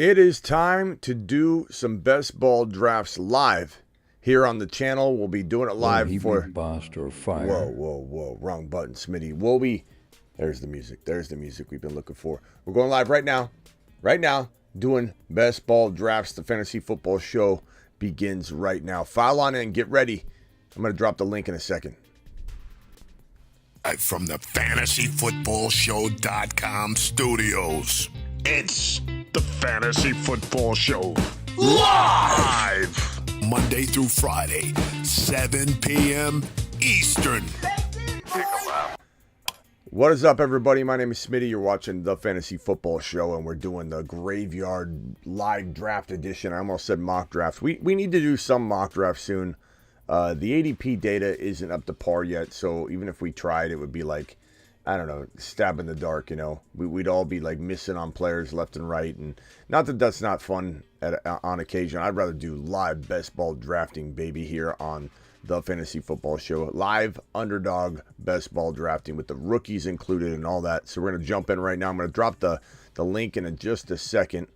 It is time to do some best ball drafts live here on the channel. We'll be doing it live for bust or fire. Whoa, wrong button, Smitty. There's the music we've been looking for. We're going live right now, doing best ball drafts. The fantasy football show begins right now. File on in, get ready. I'm going to drop the link in a second. From the FantasyFootballShow.com studios, it's the Fantasy Football Show live Monday through Friday, 7 p.m. Eastern. What is up, everybody? My name is Smitty. You're watching the Fantasy Football Show, and we're doing the Graveyard Live Draft Edition. I almost said mock drafts. We need to do some mock drafts soon. The ADP data isn't up to par yet, so even if we tried, it would be like, I don't know, stab in the dark, you know. We'd all be like missing on players left and right, and not that that's not fun on occasion. I'd rather do live best ball drafting, baby, here on the Fantasy Football Show. Live underdog best ball drafting with the rookies included and all that. So we're going to jump in right now. I'm going to drop the link in just a second.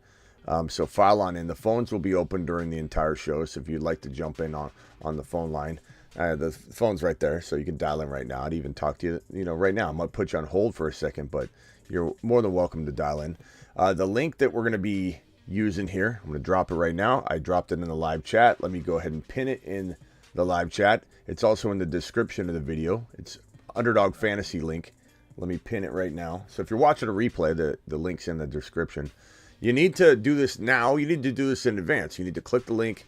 So file on in. The phones will be open during the entire show, so if you'd like to jump in on the phone line, the phone's right there, so you can dial in right now. I'd even talk to you, right now. I'm going to put you on hold for a second, but you're more than welcome to dial in. The link that we're going to be using here, I'm going to drop it right now. I dropped it in the live chat. Let me go ahead and pin it in the live chat. It's also in the description of the video. It's Underdog Fantasy link. Let me pin it right now. So if you're watching a replay, the link's in the description. You need to do this now. You need to do this in advance. You need to click the link,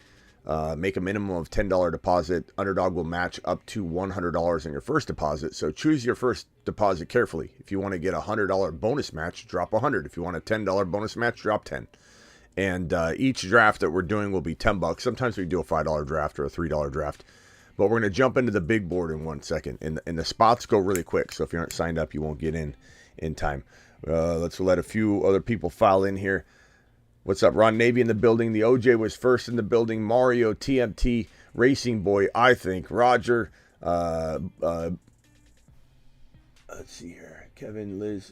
make a minimum of $10 deposit. Underdog will match up to $100 on your first deposit. So choose your first deposit carefully. If you want to get a $100 bonus match, drop $100. If you want a $10 bonus match, drop $10. And each draft that we're doing will be $10. Sometimes we do a $5 draft or a $3 draft. But we're going to jump into the big board in 1 second. And the spots go really quick. So if you aren't signed up, you won't get in time. Let's let a few other people file in here. What's up? Ron Navy in the building. The OJ was first in the building. Mario, TMT, Racing Boy, I think. Roger. Let's see here. Kevin, Liz,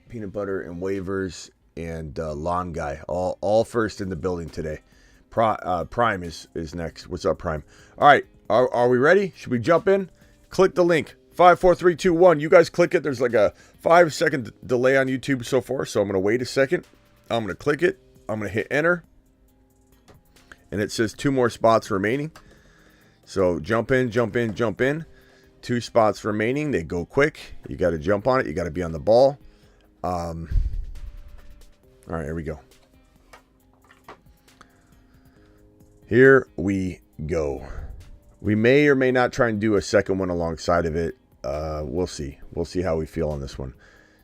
Peanut Butter, and Waivers, and Lawn Guy. All first in the building today. Prime is next. What's up, Prime? All right. Are we ready? Should we jump in? Click the link. 5, 4, 3, 2, 1. You guys click it. There's like a 5-second delay on YouTube so far, so I'm going to wait a second. I'm going to click it. I'm going to hit enter. And it says 2 more spots remaining. So jump in. 2 spots remaining. They go quick. You got to jump on it. You got to be on the ball. All right, here we go. Here we go. We may or may not try and do a second one alongside of it. We'll see. We'll see how we feel on this one.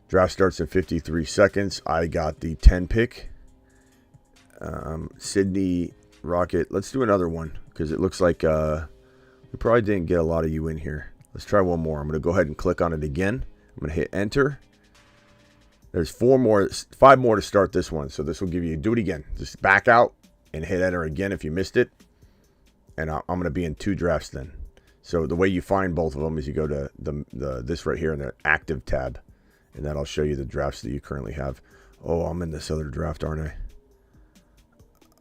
Draft starts in 53 seconds. I got the 10 pick. Sydney Rocket. Let's do another one because it looks like we probably didn't get a lot of you in here. Let's try one more. I'm going to go ahead and click on it again. I'm going to hit enter. There's 5 more to start this one. So this will give you, do it again. Just back out and hit enter again if you missed it. And I'm going to be in 2 drafts then. So the way you find both of them is you go to this right here in the active tab. And that'll show you the drafts that you currently have. Oh, I'm in this other draft, aren't I?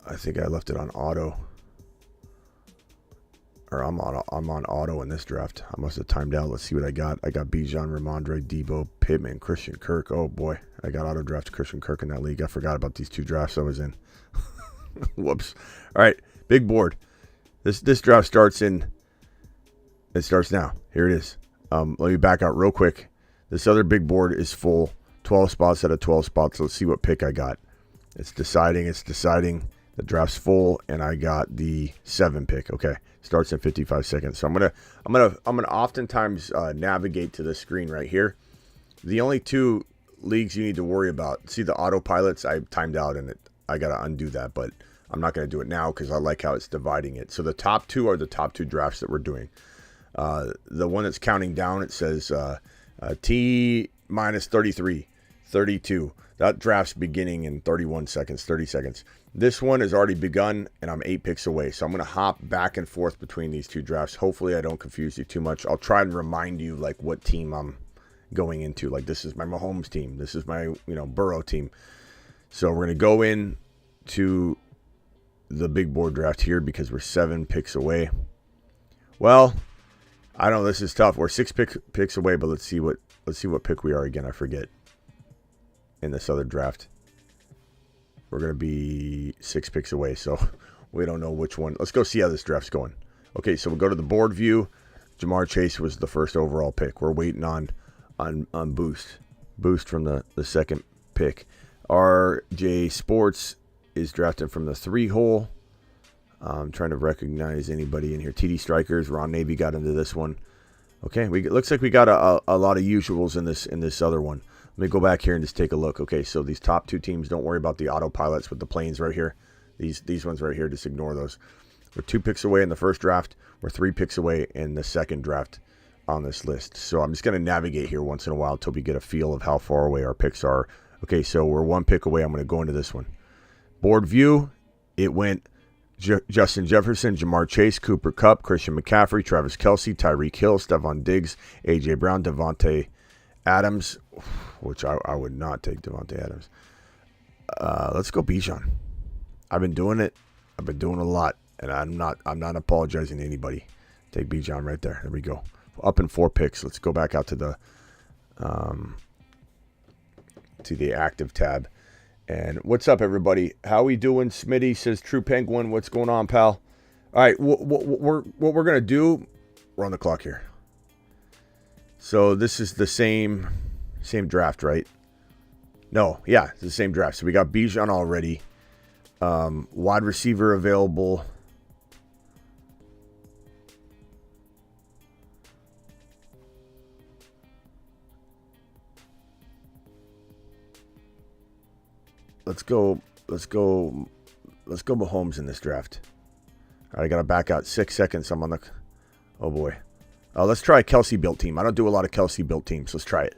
I think I left it on auto. Or I'm on auto in this draft. I must have timed out. Let's see what I got. I got Bijan, Ramondre, Debo, Pittman, Christian Kirk. Oh boy, I got auto draft Christian Kirk in that league. I forgot about these 2 drafts I was in. Whoops. All right, big board. This draft starts in. It starts now. Here it is. Let me back out real quick. This other big board is full. 12 spots out of 12 spots. Let's see what pick I got. It's deciding. The draft's full, and I got the 7 pick. Okay, starts in 55 seconds. So I'm gonna oftentimes navigate to the screen right here. The only 2 leagues you need to worry about. See the autopilots? I timed out, and I gotta undo that, but I'm not gonna do it now because I like how it's dividing it. So the top 2 are the top 2 drafts that we're doing. The one that's counting down, it says T minus 33, 32. That draft's beginning in 31 seconds, 30 seconds. This one has already begun, and I'm 8 picks away. So I'm going to hop back and forth between these 2 drafts. Hopefully I don't confuse you too much. I'll try and remind you like what team I'm going into. Like this is my Mahomes team. This is my Burrow team. So we're going to go in to the big board draft here because we're 7 picks away. Well, I know this is tough. We're 6 picks away, but let's see what pick we are again. I forget. In this other draft, we're gonna be 6 picks away, so we don't know which one. Let's go see how this draft's going. Okay, so we'll go to the board view. Jamar Chase was the first overall pick. We're waiting on Boost from the second pick. RJ Sports is drafted from the 3 hole. I'm trying to recognize anybody in here. TD Strikers, Ron Navy got into this one. Okay, looks like we got a lot of usuals in this other one. Let me go back here and just take a look. Okay, so these top 2 teams, don't worry about the autopilots with the planes right here. These ones right here, just ignore those. We're 2 picks away in the first draft. We're 3 picks away in the second draft on this list. So I'm just going to navigate here once in a while until we get a feel of how far away our picks are. Okay, so we're 1 pick away. I'm going to go into this one. Board view, it went Justin Jefferson, Jamar Chase, Cooper Kupp, Christian McCaffrey, Travis Kelce, Tyreek Hill, Stephon Diggs, A.J. Brown, Devontae Adams, which I would not take Devontae Adams. Let's go Bijan. I've been doing it. I've been doing a lot, and I'm not apologizing to anybody. Take Bijan right there. There we go. Up in 4 picks. Let's go back out to the active tab. And what's up, everybody? How we doing? Smitty says, True Penguin, what's going on, pal? All right, what we're going to do, we're on the clock here. So this is the same draft, right? No, yeah, it's the same draft. So we got Bijan already. Wide receiver available. Let's go Mahomes in this draft. All right, I got to back out 6 seconds. I'm on the... Oh, boy. Let's try a Kelce built team. I don't do a lot of Kelce built teams. Let's try it.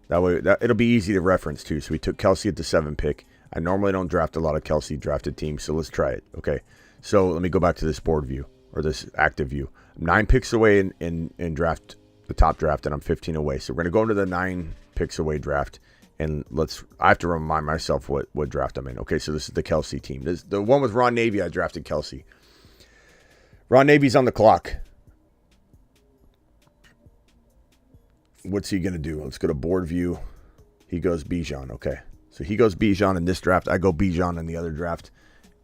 That way, it'll be easy to reference, too. So we took Kelce at the 7 pick. I normally don't draft a lot of Kelce drafted teams, so let's try it. Okay, so let me go back to this board view, or this active view. I'm 9 picks away in draft, the top draft, and I'm 15 away. So we're going to go into the 9 picks away draft. And I have to remind myself what draft I'm in. Okay, so this is the Kelce team. This the one with Ron Navy. I drafted Kelce. Ron Navy's on the clock. What's he going to do? Let's go to board view. He goes Bijan. Okay, so he goes Bijan in this draft. I go Bijan in the other draft.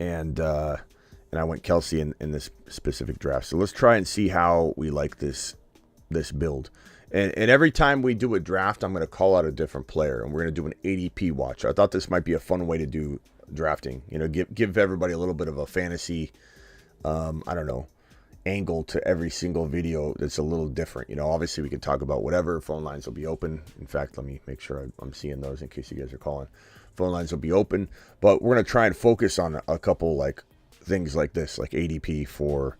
And I went Kelce in this specific draft. So let's try and see how we like this build. And every time we do a draft, I'm going to call out a different player, and we're going to do an ADP watch. I thought this might be a fun way to do drafting. You know, give everybody a little bit of a fantasy, angle to every single video that's a little different. You know, obviously we can talk about whatever. Phone lines will be open. In fact, let me make sure I'm seeing those in case you guys are calling. Phone lines will be open, but we're going to try and focus on a couple like things like this, like ADP for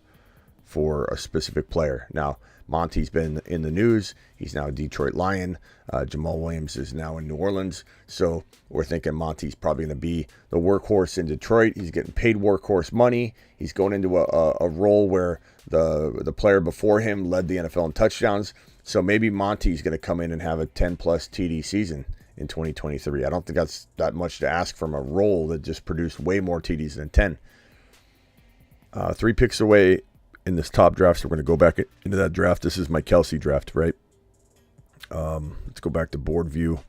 a specific player. Now, Monty's been in the news. He's now a Detroit Lion. Jamal Williams is now in New Orleans. So we're thinking Monty's probably going to be the workhorse in Detroit. He's getting paid workhorse money. He's going into a role where the player before him led the NFL in touchdowns. So maybe Monty's going to come in and have a 10-plus TD season in 2023. I don't think that's that much to ask from a role that just produced way more TDs than 10. 3 picks away in this top draft, so we're going to go back into that draft. This is my Kelce draft, right? Let's go back to board view.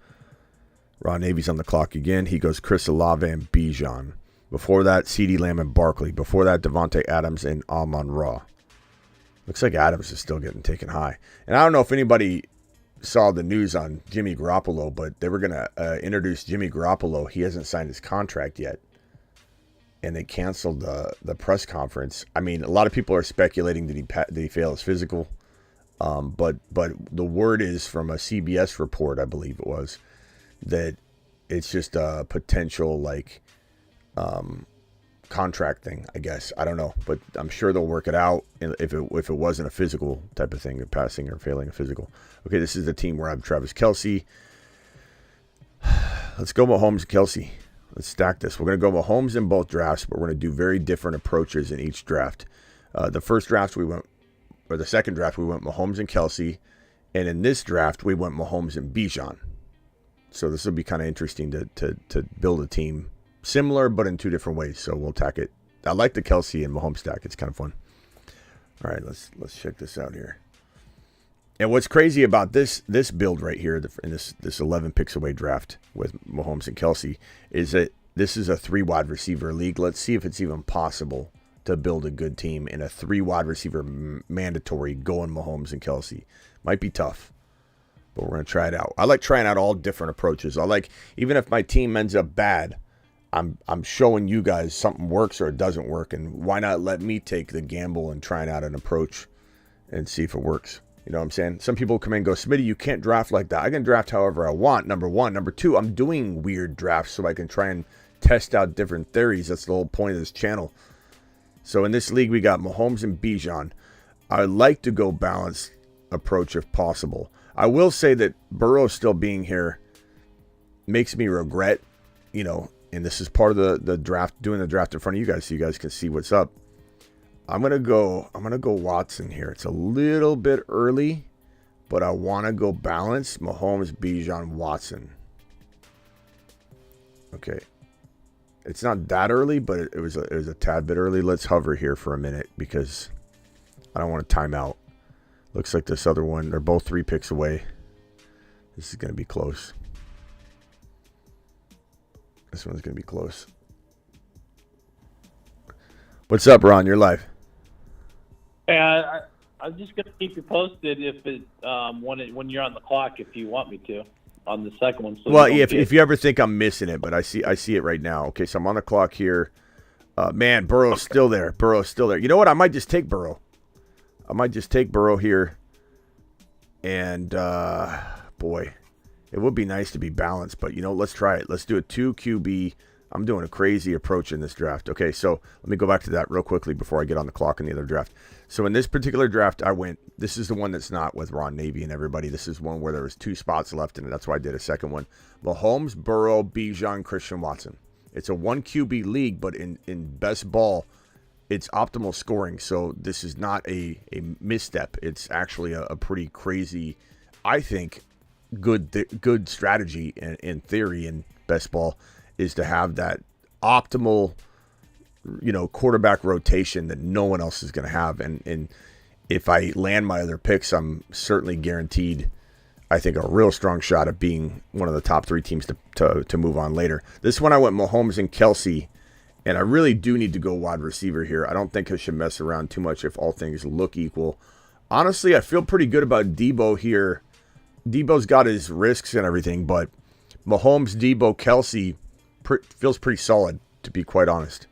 Ron Navy's on the clock again. He goes Chris Olave and Bijan. Before that, CeeDee Lamb and Barkley. Before that, Devontae Adams and Amon-Ra. Looks like Adams is still getting taken high. And I don't know if anybody saw the news on Jimmy Garoppolo, but they were going to introduce Jimmy Garoppolo. He hasn't signed his contract yet. And they canceled the press conference. I mean, a lot of people are speculating that he failed his physical. But the word is from a CBS report, I believe it was, that it's just a potential contract thing, I guess. I don't know, but I'm sure they'll work it out if it wasn't a physical type of thing, passing or failing a physical. Okay, this is the team where I have Travis Kelce. Let's go Mahomes and Kelce. Let's stack this. We're going to go Mahomes in both drafts, but we're going to do very different approaches in each draft. The second draft, we went Mahomes and Kelce. And in this draft, we went Mahomes and Bijan. So this will be kind of interesting to build a team similar, but in two different ways. So we'll attack it. I like the Kelsey and Mahomes stack. It's kind of fun. All right, let's check this out here. And what's crazy about this build right here, in this 11 picks away draft with Mahomes and Kelsey, is that this is a 3 wide receiver league. Let's see if it's even possible to build a good team in a 3 wide receiver mandatory going Mahomes and Kelsey. Might be tough, but we're going to try it out. I like trying out all different approaches. I like, even if my team ends up bad, I'm showing you guys something works or it doesn't work, and why not let me take the gamble and trying out an approach and see if it works. You know what I'm saying? Some people come in and go, Smitty, you can't draft like that. I can draft however I want, number one. Number two, I'm doing weird drafts so I can try and test out different theories. That's the whole point of this channel. So in this league, we got Mahomes and Bijan. I like to go balanced approach if possible. I will say that Burrow still being here makes me regret, and this is part of the draft, doing the draft in front of you guys so you guys can see what's up. I'm gonna go Watson here. It's a little bit early, but I want to go balanced. Mahomes, Bijan, Watson. Okay, it's not that early, but it was a tad bit early. Let's hover here for a minute because I don't want to time out. Looks like this other one. They're both 3 picks away. This is gonna be close. This one's gonna be close. What's up, Ron? You're live. Yeah, I'm just gonna keep you posted if it when you're on the clock, if you want me to, on the second one. So well, if you ever think I'm missing it, but I see it right now. Okay, so I'm on the clock here. Man, Burrow's still there. You know what? I might just take Burrow. Here. And boy, it would be nice to be balanced, but let's try it. Let's do a 2 QB. I'm doing a crazy approach in this draft. Okay, so let me go back to that real quickly before I get on the clock in the other draft. So in this particular draft, this is the one that's not with Ron Navy and everybody. This is one where there was 2 spots left in it. That's why I did a second one. Mahomes, Burrow, Bijan, Christian Watson. It's a 1 QB league, but in best ball, it's optimal scoring. So this is not a misstep. It's actually a pretty crazy, I think, good strategy in theory in best ball, is to have that optimal, quarterback rotation that no one else is going to have. And if I land my other picks, I'm certainly guaranteed, I think, a real strong shot at being one of the top 3 teams to move on later. This one I went Mahomes and Kelsey, and I really do need to go wide receiver here. I don't think I should mess around too much if all things look equal. Honestly, I feel pretty good about Debo here. Debo's got his risks and everything, but Mahomes, Debo, Kelsey feels pretty solid, to be quite honest.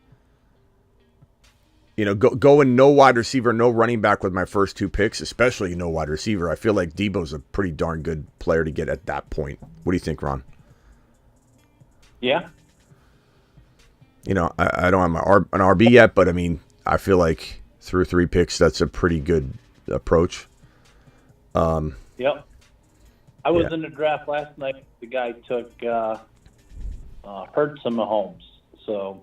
Going no wide receiver, no running back with my first 2 picks, especially no wide receiver. I feel like Debo's a pretty darn good player to get at that point. What do you think, Ron? Yeah. I don't have an RB yet, but I mean, I feel like through 3 picks, that's a pretty good approach. Yep. I was in the draft last night. The guy took Hurts and Mahomes. So,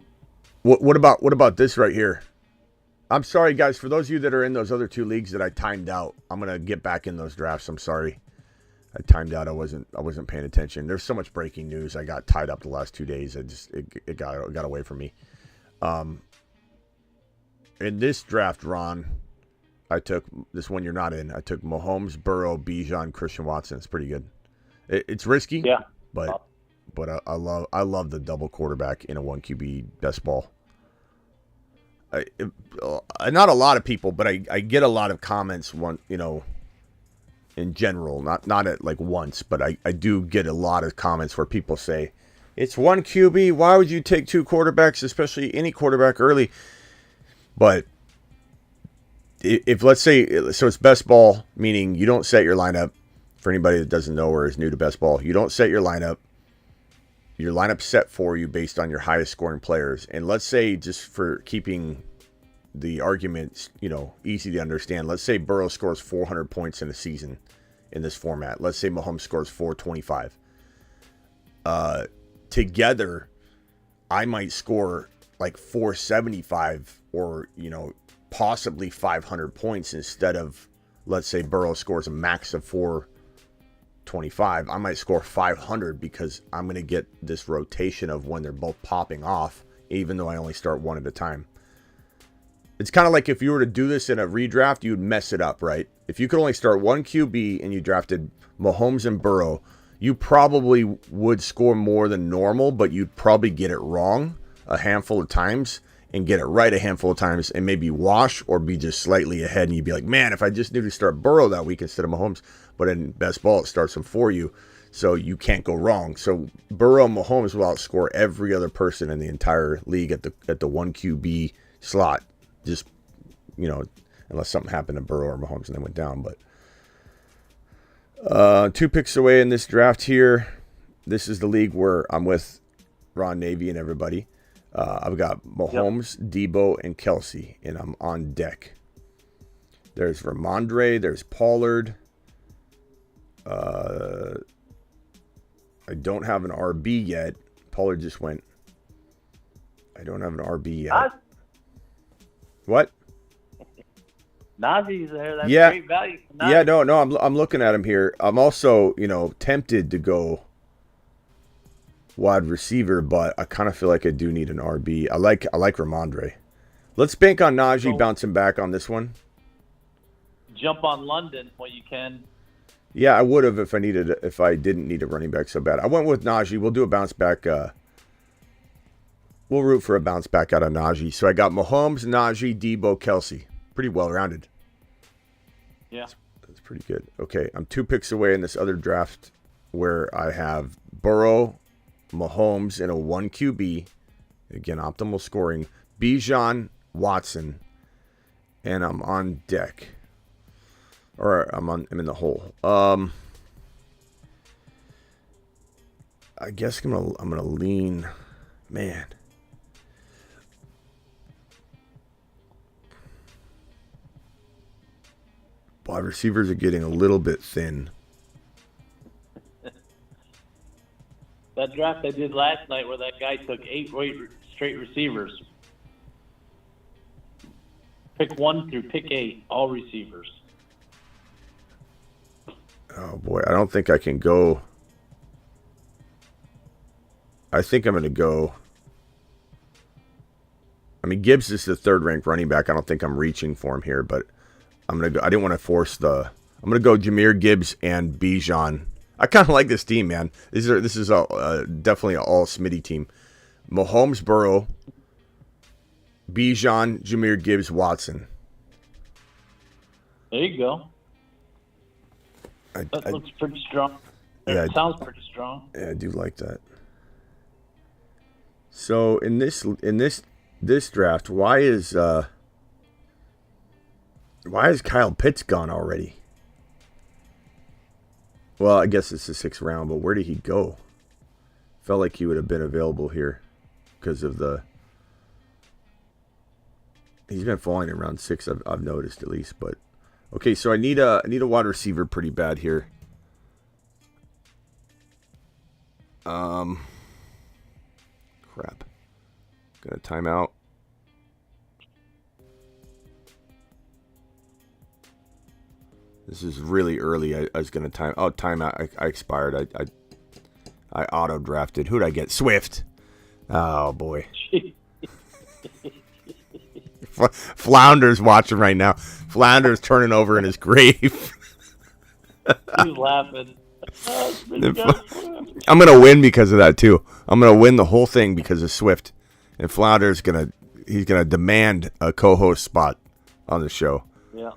what about this right here? I'm sorry, guys, for those of you that are in those other 2 leagues that I timed out. I'm gonna get back in those drafts. I'm sorry, I timed out. I wasn't paying attention. There's so much breaking news. I got tied up the last 2 days. It got away from me. In this draft, Ron, I took this one you're not in. I took Mahomes, Burrow, Bijan, Christian Watson. It's pretty good. It's risky, yeah, but I love the double quarterback in a 1 QB best ball. Not a lot of people, but I get a lot of comments in general, not at like once, but I do get a lot of comments where people say, it's 1 QB. Why would you take 2 quarterbacks, especially any quarterback early? But if let's say, so it's best ball, meaning you don't set your lineup. For anybody that doesn't know or is new to best ball, you don't set your lineup. Your lineup's set for you based on your highest scoring players. And let's say, just for keeping the arguments, easy to understand, let's say Burrow scores 400 points in a season in this format. Let's say Mahomes scores 425. Together, I might score like 475 or, possibly 500 points instead of, let's say Burrow scores a max of 25. I might score 500 because I'm going to get this rotation of when they're both popping off, even though I only start one at a time. It's kind of like if you were to do this in a redraft, you'd mess it up, right? If you could only start one QB and you drafted Mahomes and Burrow, you probably would score more than normal, but you'd probably get it wrong a handful of times and get it right a handful of times and maybe wash or be just slightly ahead. And you'd be like, man, if I just knew to start Burrow that week instead of Mahomes. But in best ball, it starts them for you, so you can't go wrong. So Burrow and Mahomes will outscore every other person in the entire league at the one QB slot. Just, unless something happened to Burrow or Mahomes and they went down. But 2 picks away in this draft here. This is the league where I'm with Ron Navy and everybody. I've got Mahomes, Debo, and Kelsey, and I'm on deck. There's Ramondre. There's Pollard. I don't have an RB yet. Pollard just went. I don't have an RB yet. What? Najee's there. That's great value for Najee. Yeah, no, I'm looking at him here. I'm also, tempted to go wide receiver, but I kind of feel like I do need an RB. I like Ramondre. Let's bank on Najee bouncing back on this one. Jump on London when you can. Yeah, I would have if I didn't need a running back so bad. I went with Najee. We'll do a bounce back. We'll root for a bounce back out of Najee. So I got Mahomes, Najee, Debo, Kelsey. Pretty well rounded. Yeah. That's pretty good. Okay, I'm 2 picks away in this other draft where I have Burrow, Mahomes in a 1 QB. Again, optimal scoring. Bijan, Watson, and I'm on deck. Or I'm in the hole. I guess I'm gonna lean, man. Wide receivers are getting a little bit thin. That draft I did last night where that guy took 8 straight receivers. Pick 1 through pick 8, all receivers. Oh, boy. I don't think I can go. I think I'm going to go. I mean, Gibbs is the 3rd-ranked running back. I don't think I'm reaching for him here, but I'm going to go. I didn't want to force I'm going to go Jahmyr Gibbs and Bijan. I kind of like this team, man. This is definitely an all-Smitty team. Mahomes, Burrow, Bijan, Jahmyr Gibbs, Watson. There you go. That looks pretty strong. Yeah, it sounds pretty strong. Yeah, I do like that. So in this draft, why is Kyle Pitts gone already? Well, I guess it's the 6th round, but where did he go? Felt like he would have been available here because of he's been falling in round 6. I've noticed at least, but. Okay, so I need a wide receiver pretty bad here. Crap. Gonna time out. This is really early. I was gonna time. Oh, time out. I expired. I auto drafted. Who'd I get? Swift. Oh boy. Flounder's watching right now. Flounder's turning over in his grave. He's laughing. I'm going to win because of that, too. I'm going to win the whole thing because of Swift. And Flounder's going to demand a co-host spot on the show. Yeah.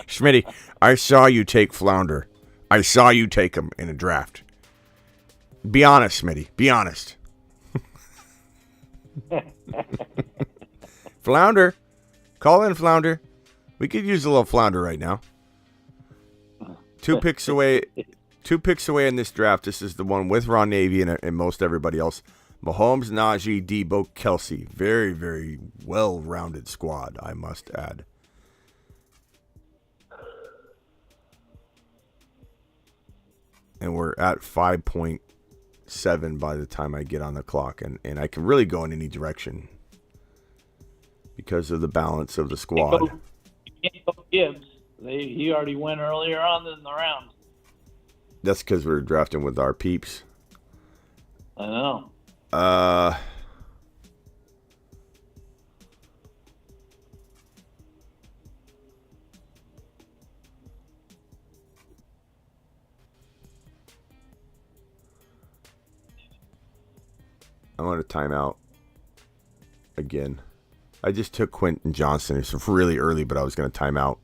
Schmitty, I saw you take Flounder. I saw you take him in a draft. Be honest, Schmitty. Be honest. Flounder. Call in, Flounder. We could use a little Flounder right now. 2 picks away. 2 picks away in this draft. This is the one with Ron Navy and most everybody else. Mahomes, Najee, Debo, Kelsey. Very, very well-rounded squad, I must add. And we're at 5.7 by the time I get on the clock. And I can really go in any direction because of the balance of the squad. You can't go Gibbs. He already went earlier on in the round. That's because we're drafting with our peeps. I know. I want a timeout again. I just took Quentin Johnson. It's really early, but I was going to time out.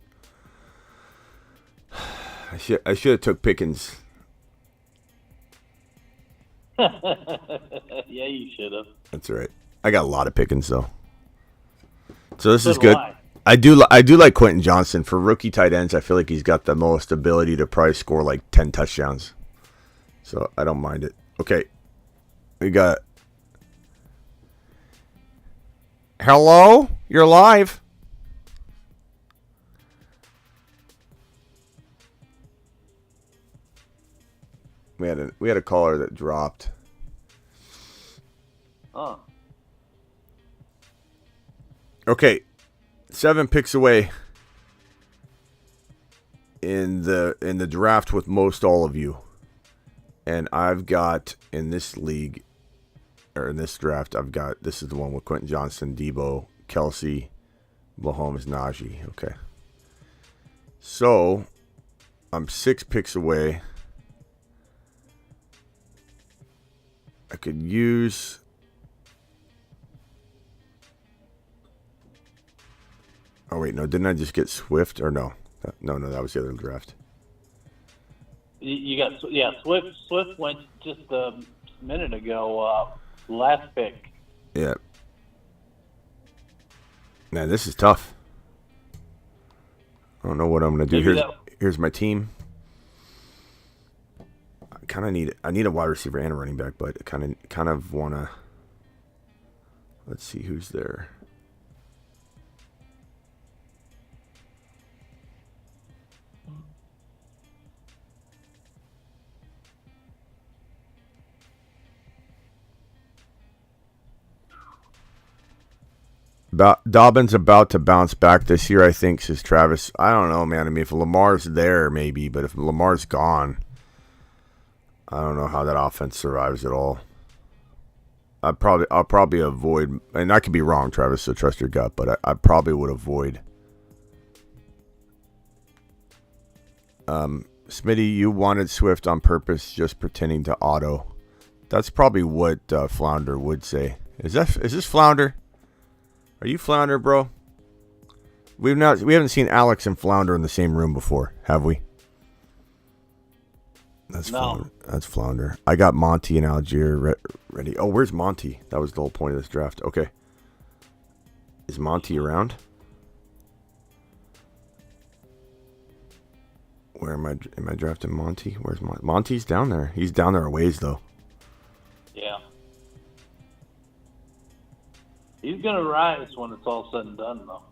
I should have took Pickens. Yeah, you should have. That's all right. I got a lot of Pickens though, so this is do good. I. I do like Quentin Johnson for rookie tight ends. I feel like he's got the most ability to probably score like 10 touchdowns, so I don't mind it. Okay, we got. Hello, you're live. We had a caller that dropped. Oh. Okay, 7 picks away in the draft with most all of you, and I've got in this league or in this draft, this is the one with Quentin Johnson, Debo, Kelsey, Mahomes, Najee. Okay, so I'm 6 picks away. I could use. Oh wait, no! Didn't I just get Swift? Or no? No, that was the other draft. You got Swift went just a minute ago. Last pick. Yeah. Man, this is tough. I don't know what I'm gonna do. Here's my team. I need a wide receiver and a running back, but I kind of wanna. Let's see who's there. Dobbins about to bounce back this year, I think, says Travis. I don't know, man. I mean, if Lamar's there, maybe, but if Lamar's gone, I don't know how that offense survives at all. I'll probably avoid, and I could be wrong, Travis, so trust your gut, but I probably would avoid. Smitty, you wanted Swift on purpose, just pretending to auto. That's probably what Flounder would say. Is this Flounder? Are you Flounder, bro? We haven't seen Alex and Flounder in the same room before, have we? That's no. That's Flounder. I got Monty and Algier ready. Oh, where's Monty? That was the whole point of this draft. Okay. Is Monty around? Where am I drafting Monty? Where's Monty? Monty's down there. He's down there a ways, though. Yeah. He's going to rise when it's all said and done, though.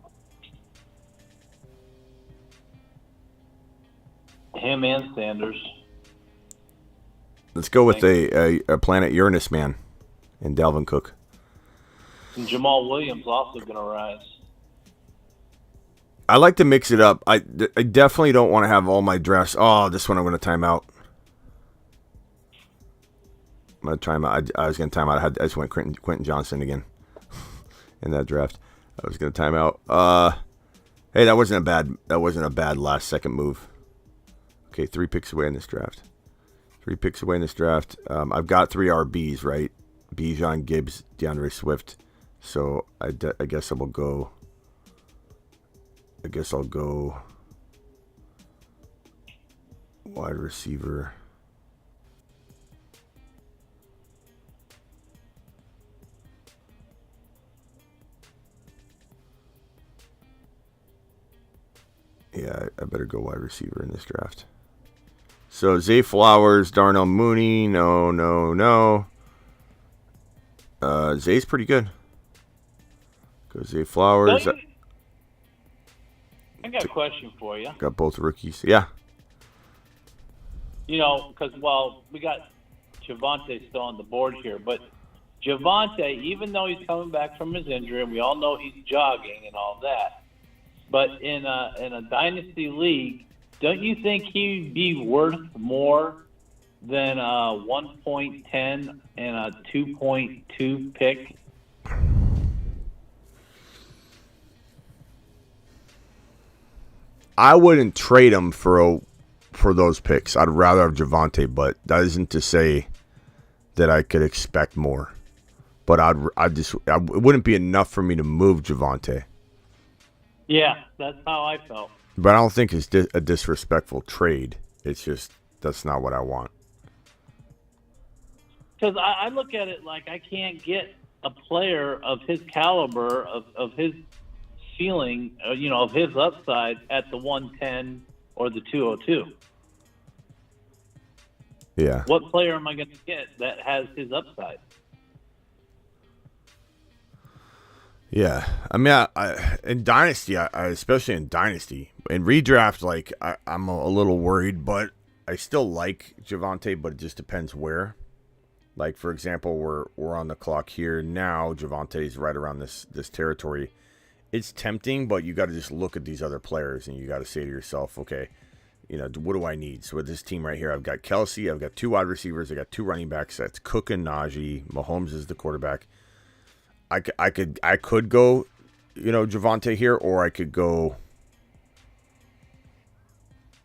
Him and Sanders. Let's go with a Planet Uranus man and Dalvin Cook. And Jamal Williams also going to rise. I like to mix it up. I definitely don't want to have all my drafts. Oh, this one I'm going to time out. I'm going to time out. I was going to time out. I just went Quentin Johnson again in that draft. I was going to time out. Hey, that wasn't a bad last second move. Okay, 3 picks away in this draft. I've got 3 RBs, right? Bijan, Gibbs, DeAndre Swift. So I guess I'll go wide receiver. Yeah, I better go wide receiver in this draft. So Zay Flowers, Darnell Mooney, no. Zay's pretty good. Go Zay Flowers. I got a question for you. Got both rookies. Yeah. You know, because, we got Javonte still on the board here, but Javonte, even though he's coming back from his injury, and we all know he's jogging and all that, but in a dynasty league, don't you think he'd be worth more than a 1.10 and a 2.2 pick? I wouldn't trade him for those picks. I'd rather have Javonte, but that isn't to say that I could expect more. But it wouldn't be enough for me to move Javonte. Yeah, that's how I felt. But I don't think it's a disrespectful trade. It's just that's not what I want. Because I look at it like I can't get a player of his caliber, of his ceiling, of his upside at the 110 or the 202. Yeah. What player am I going to get that has his upside? Yeah. I mean, in Dynasty, especially in Dynasty, in redraft, like I'm a little worried, but I still like Javonte, but it just depends where. Like, for example, we're on the clock here now. Javante's right around this territory. It's tempting, but you got to just look at these other players, and you got to say to yourself, okay, what do I need? So with this team right here, I've got Kelsey, I've got 2 wide receivers, I got 2 running backs. That's Cook and Najee. Mahomes is the quarterback. I could go, Javonte here, or I could go.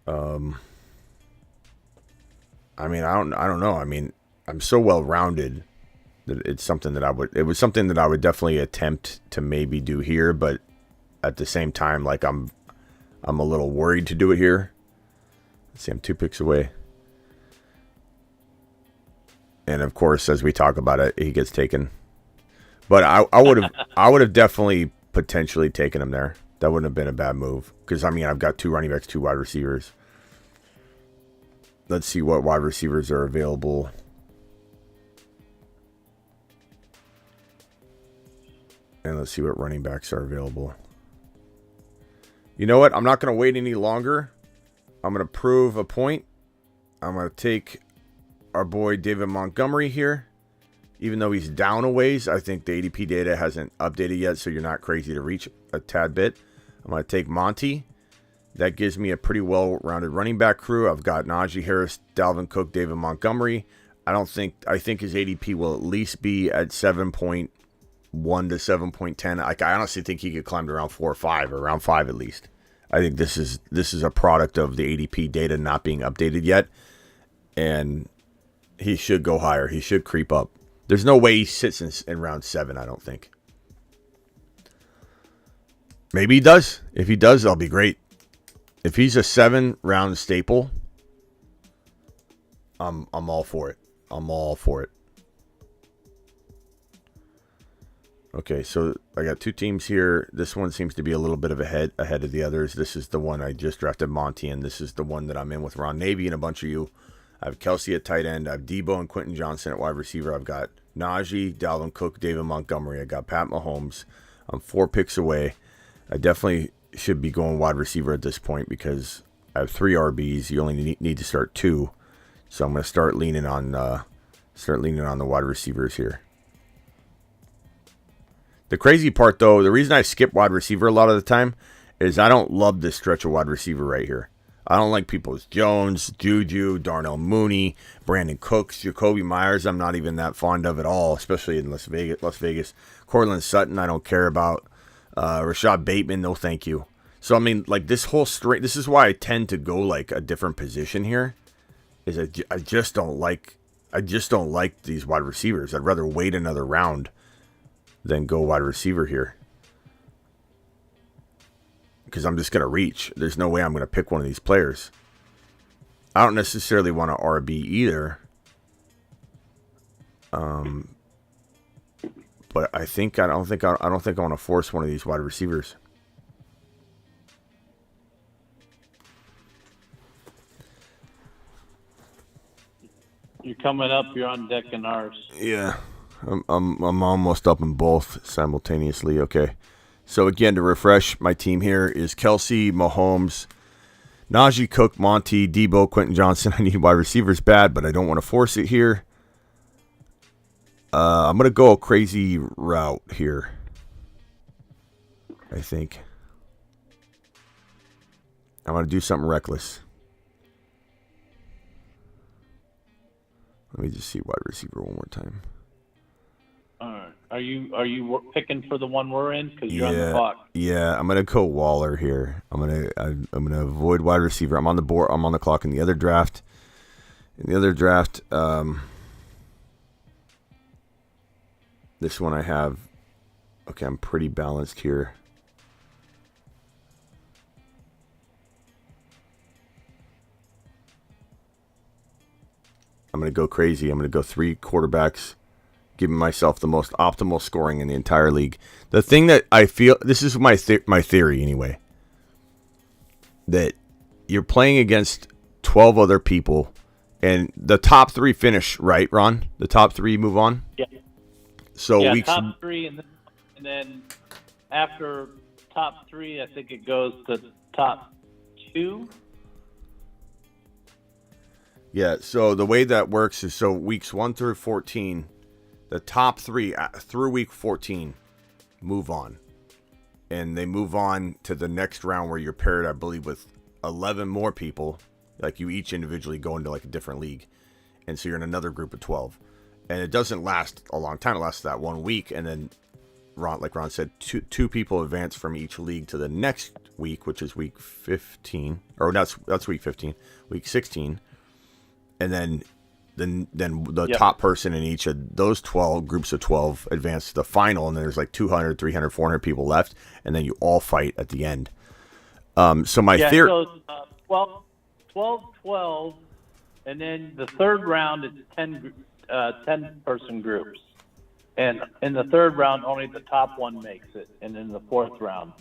I mean, I don't know. I mean, I'm so well rounded that it's something that it was something that I would definitely attempt to maybe do here, but at the same time, like I'm a little worried to do it here. Let's see, I'm 2 picks away. And of course, as we talk about it, he gets taken. But I would have definitely potentially taken him there. That wouldn't have been a bad move. Because, I mean, I've got 2 running backs, 2 wide receivers. Let's see what wide receivers are available. And let's see what running backs are available. You know what? I'm not going to wait any longer. I'm going to prove a point. I'm going to take our boy David Montgomery here. Even though he's down a ways, I think the ADP data hasn't updated yet, so you're not crazy to reach a tad bit. I'm going to take Monty. That gives me a pretty well-rounded running back crew. I've got Najee Harris, Dalvin Cook, David Montgomery. I think his ADP will at least be at 7.1 to 7.10. Like, I honestly think he could climb to around 4 or 5, or around 5 at least. I think this is a product of the ADP data not being updated yet, and he should go higher. He should creep up. There's no way he sits in round 7, I don't think. Maybe he does. If he does, that'll be great. If he's a 7-round staple, I'm all for it. I'm all for it. Okay, so I got 2 teams here. This one seems to be a little bit of ahead of the others. This is the one I just drafted Monty, and this is the one that I'm in with Ron Navy and a bunch of you. I have Kelsey at tight end. I have Debo and Quentin Johnson at wide receiver. I've got Najee, Dalvin Cook, David Montgomery. I got Pat Mahomes. I'm 4 picks away. I definitely should be going wide receiver at this point because I have 3 RBs. You only need to start 2. So I'm going to start leaning on the wide receivers here. The crazy part, though, the reason I skip wide receiver a lot of the time is I don't love this stretch of wide receiver right here. I don't like Peoples Jones, Juju, Darnell Mooney, Brandon Cooks, Jacoby Myers. I'm not even that fond of at all, especially in Las Vegas. Cortland Sutton, I don't care about. Rashad Bateman, no thank you. So, I mean, like this whole straight, this is why I tend to go like a different position here, is I just don't like these wide receivers. I'd rather wait another round than go wide receiver here. Because I'm just going to reach. There's no way I'm going to pick one of these players. I don't necessarily want an RB either. But I don't think I want to force one of these wide receivers. You're coming up. You're on deck in ours. Yeah, I'm almost up in both simultaneously. Okay. So, again, to refresh, my team here is Kelsey, Mahomes, Najee, Cook, Monty, Debo, Quentin Johnson. I need wide receivers bad, but I don't want to force it here. I'm going to go a crazy route here, I think. I'm going to do something reckless. Let me just see wide receiver one more time. All right. Are you picking for the one we're in? Because you're on the clock. Yeah, I'm gonna go Waller here. I'm gonna avoid wide receiver. I'm on the board. I'm on the clock in the other draft. This one I have. Okay, I'm pretty balanced here. I'm gonna go crazy. I'm gonna go 3 quarterbacks, giving myself the most optimal scoring in the entire league. The thing that I feel, this is my theory anyway, that you're playing against 12 other people, and the top 3 finish, right, Ron? The top 3 move on? Yeah. So yeah, weeks, top 3, and then after top 3, I think it goes to top 2. Yeah, so the way that works is, so weeks 1 through 14, the top 3 through week 14 move on. And they move on to the next round where you're paired, I believe, with 11 more people. Like, you each individually go into like a different league. And so you're in another group of 12. And it doesn't last a long time. It lasts that 1 week. And then, like Ron said, two people advance from each league to the next week, which is week 15. Or that's week 15. Week 16. And then the top person in each of those 12 groups of 12 advance to the final, and then there's like 200, 300, 400 people left, and then you all fight at the end. So my theory... So 12, and then the third round is 10 person groups. And in the third round, only the top one makes it, and in the fourth round,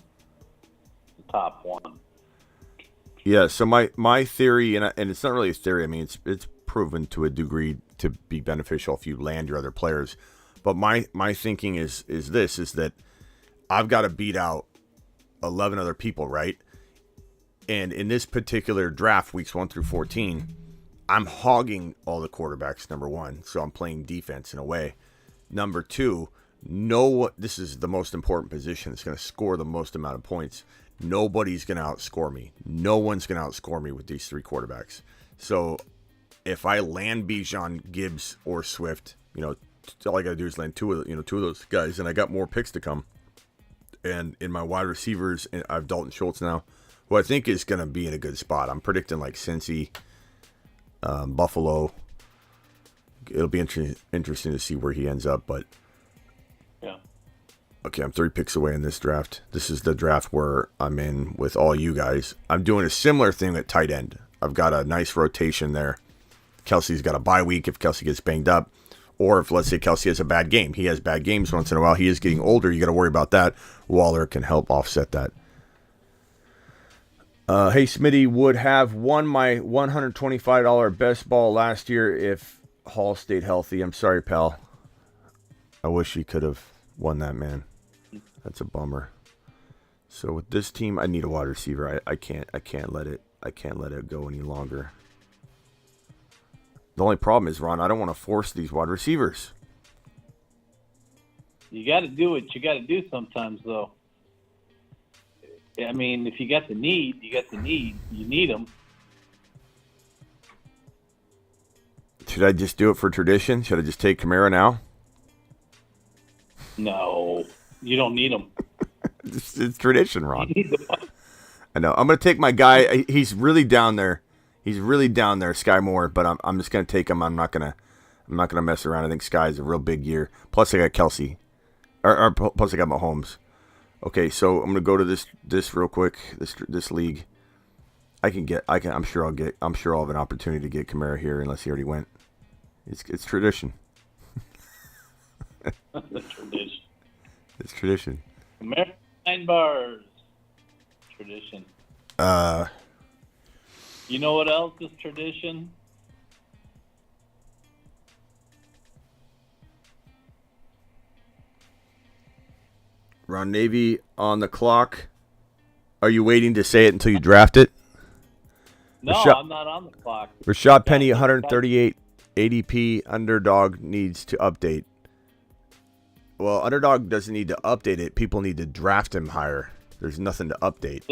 the top one. Yeah, so my theory, and it's not really a theory, I mean, it's proven to a degree to be beneficial if you land your other players. But my thinking is that I've got to beat out 11 other people, right? And in this particular draft, weeks 1 through 14, I'm hogging all the quarterbacks, number 1. So I'm playing defense in a way. Number 2, this is the most important position. It's going to score the most amount of points. Nobody's going to outscore me. No one's going to outscore me with these 3 quarterbacks. So if I land Bijan, Gibbs, or Swift, all I got to do is land two of those guys, and I got more picks to come. And in my wide receivers, I have Dalton Schultz now, who I think is going to be in a good spot. I'm predicting like Cincy, Buffalo. It'll be interesting to see where he ends up, but yeah. Okay, I'm 3 picks away in this draft. This is the draft where I'm in with all you guys. I'm doing a similar thing at tight end. I've got a nice rotation there. Kelsey's got a bye week if Kelsey gets banged up. Or if, let's say, Kelsey has a bad game. He has bad games once in a while. He is getting older. You got to worry about that. Waller can help offset that. Hey, Smitty would have won my $125 best ball last year if Hall stayed healthy. I'm sorry, pal. I wish he could have won that, man. That's a bummer. So with this team, I need a wide receiver. I can't let it go any longer. The only problem is, Ron, I don't want to force these wide receivers. You got to do what you got to do sometimes, though. I mean, if you got the need, you got the need. You need them. Should I just do it for tradition? Should I just take Kamara now? No, you don't need them. It's tradition, Ron. I know. I'm going to take my guy. He's really down there. Sky Moore. But I'm just going to take him. I'm not going to mess around. I think Sky's a real big year. Plus, I got Kelsey. Or plus, I got Mahomes. Okay, so I'm going to go to this real quick. This league. I'm sure I'll have an opportunity to get Kamara here unless he already went. It's tradition. Tradition. It's tradition. Kamara 9 bars. Tradition. You know what else is tradition? Ron Navy on the clock. Are you waiting to say it until you draft it? No, I'm not on the clock. Rashad Penny, 138 ADP. Underdog needs to update. Well, Underdog doesn't need to update it. People need to draft him higher. There's nothing to update.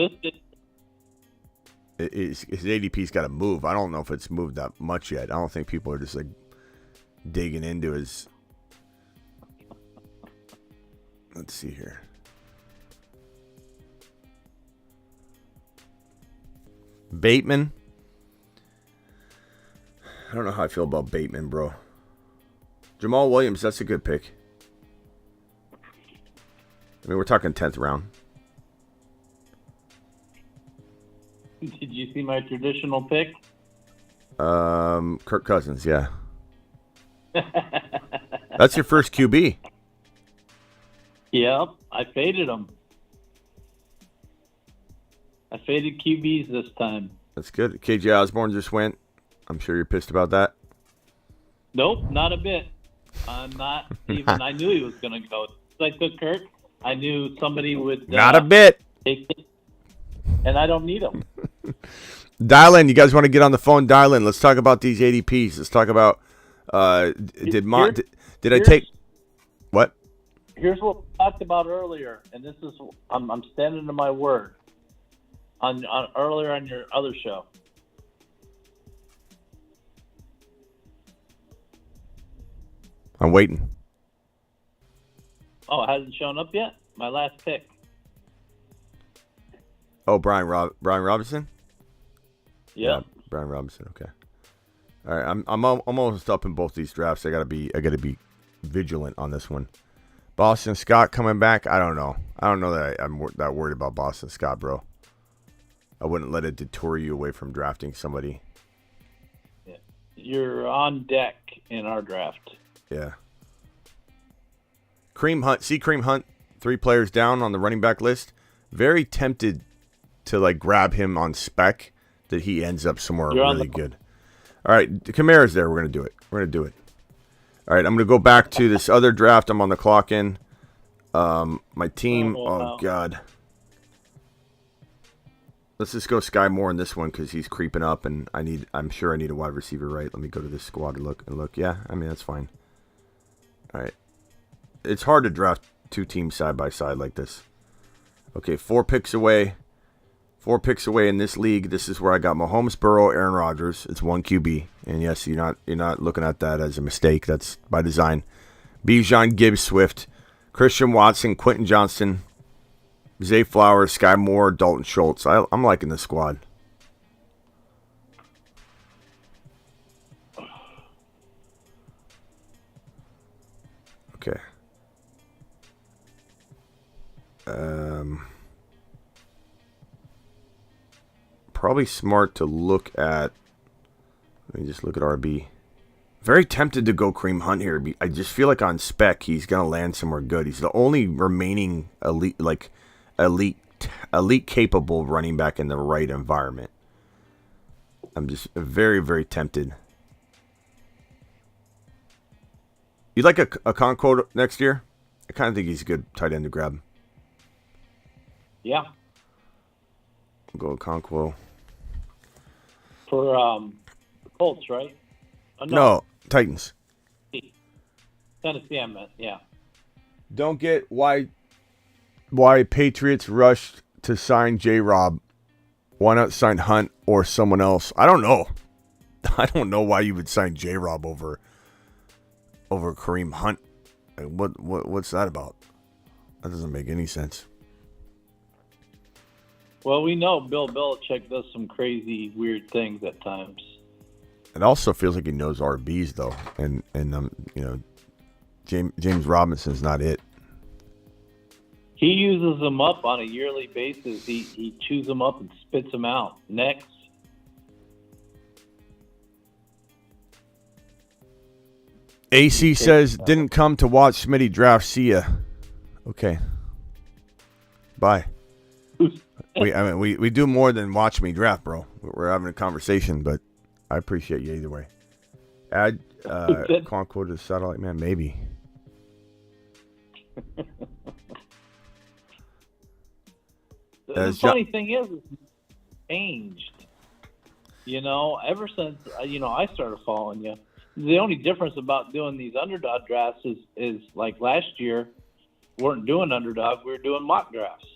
his ADP's got to move. I don't know if it's moved that much yet. I don't think people are just like digging into his. Let's see here. Bateman. I don't know how I feel about Bateman, bro. Jamal Williams, that's a good pick. I mean, we're talking 10th round. Did you see my traditional pick? Kirk Cousins, yeah. That's your first QB. Yep, I faded him. I faded QBs this time. That's good. KJ Osborne just went. I'm sure you're pissed about that. Nope, not a bit. I'm not even. I knew he was going to go. Like the Kirk, I knew somebody would. Not a bit. Take it, and I don't need him. Dial in. You guys want to get on the phone? Dial in. Let's talk about these ADPs. Let's talk about. Did I take what? Here's what we talked about earlier, and this is I'm standing to my word. On earlier on your other show. I'm waiting. Oh, it hasn't shown up yet? My last pick. Oh, Brian Robinson? Yep. Yeah, Brian Robinson, okay. All right, I'm almost up in both these drafts. I gotta be vigilant on this one. Boston Scott coming back. I don't know that I'm that worried about Boston Scott, bro. I wouldn't let it deter you away from drafting somebody. Yeah. You're on deck in our draft. Yeah. Kareem Hunt, 3 players down on the running back list. Very tempted to like grab him on spec that he ends up somewhere really good. All right, Kamara's there. We're gonna do it. All right, I'm gonna go back to this other draft. I'm on the clock in. My team. Oh God. Let's just go Sky Moore in this one because he's creeping up, and I'm sure I need a wide receiver, right? Let me go to this squad and look. Yeah, I mean that's fine. All right, it's hard to draft 2 teams side by side like this. Okay, 4 picks away. 4 picks away in this league. This is where I got Mahomes, Burrow, Aaron Rodgers. It's 1 QB, and yes, you're not looking at that as a mistake. That's by design. Bijan, Gibbs, Swift, Christian Watson, Quentin Johnston, Zay Flowers, Sky Moore, Dalton Schultz. I'm liking this squad. Okay. Probably smart to look at. Let me just look at RB. Very tempted to go Kareem Hunt here. I just feel like on spec he's gonna land somewhere good. He's the only remaining elite capable running back in the right environment. I'm just very, very tempted. You like a Conquo next year? I kind of think he's a good tight end to grab. Yeah. I'll go Conquo. For Colts, right? No, Titans. Tennessee, I meant, yeah. Don't get why Patriots rushed to sign J-Rob. Why not sign Hunt or someone else? I don't know. I don't know why you would sign J-Rob over Kareem Hunt. What's that about? That doesn't make any sense. Well, we know Bill Belichick does some crazy, weird things at times. It also feels like he knows RBs though, and James Robinson's not it. He uses them up on a yearly basis. He chews them up and spits them out. Next. AC says, didn't come to watch Smitty draft. See ya. Okay. Bye. We do more than watch me draft, bro. We're having a conversation, but I appreciate you either way. Add Conquo to the satellite, man, maybe. The funny thing is it's changed. Ever since I started following you. The only difference about doing these underdog drafts is like last year, we weren't doing underdog, we were doing mock drafts.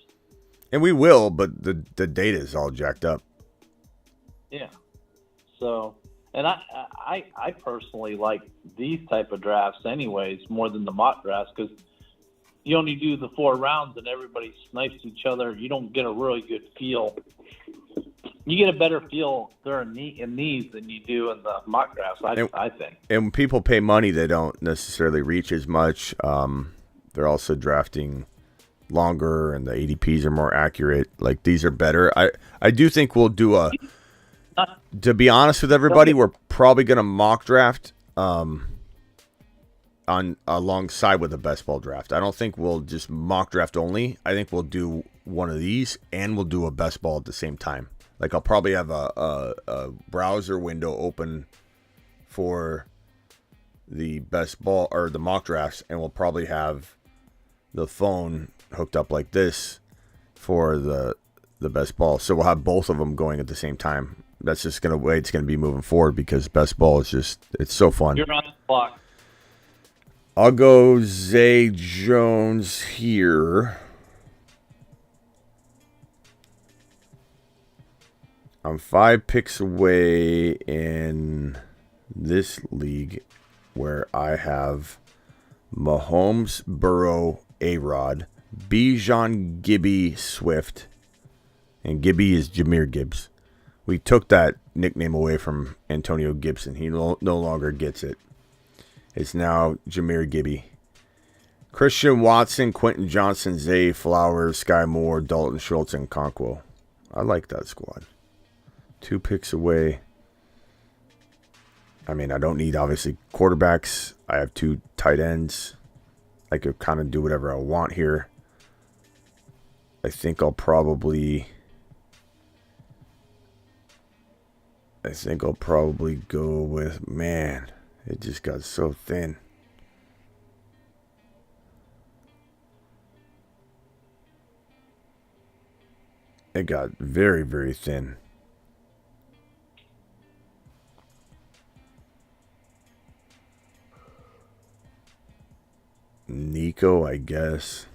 And we will, but the data is all jacked up. Yeah. So, and I personally like these type of drafts anyways more than the mock drafts because you only do the 4 rounds and everybody snipes each other. You don't get a really good feel. You get a better feel during in these than you do in the mock drafts, I think. And when people pay money, they don't necessarily reach as much. They're also drafting longer, and the ADPs are more accurate. Like, these are better. I do think we'll do to be honest with everybody, we're probably going to mock draft on alongside with the best ball draft. I don't think we'll just mock draft only. I think we'll do one of these and we'll do a best ball at the same time. Like, I'll probably have a browser window open for the best ball or the mock drafts, and we'll probably have the phone hooked up like this for the best ball. So we'll have both of them going at the same time. That's just the way it's gonna be moving forward because best ball is it's so fun. You're on the clock. I'll go Zay Jones here. I'm 5 picks away in this league where I have Mahomes, Burrow, A-Rod, Bijan, Gibby, Swift, and Gibby is Jahmyr Gibbs. We took that nickname away from Antonio Gibson. He no longer gets it. It's now Jahmyr Gibby. Christian Watson, Quentin Johnson, Zay Flowers, Sky Moore, Dalton Schultz, and Conquo. I like that squad. 2 picks away. I mean, I don't need, obviously, quarterbacks. I have 2 tight ends. I could kind of do whatever I want here. I think I'll probably go with, man, it just got so thin. It got very, very thin. Nico, I guess.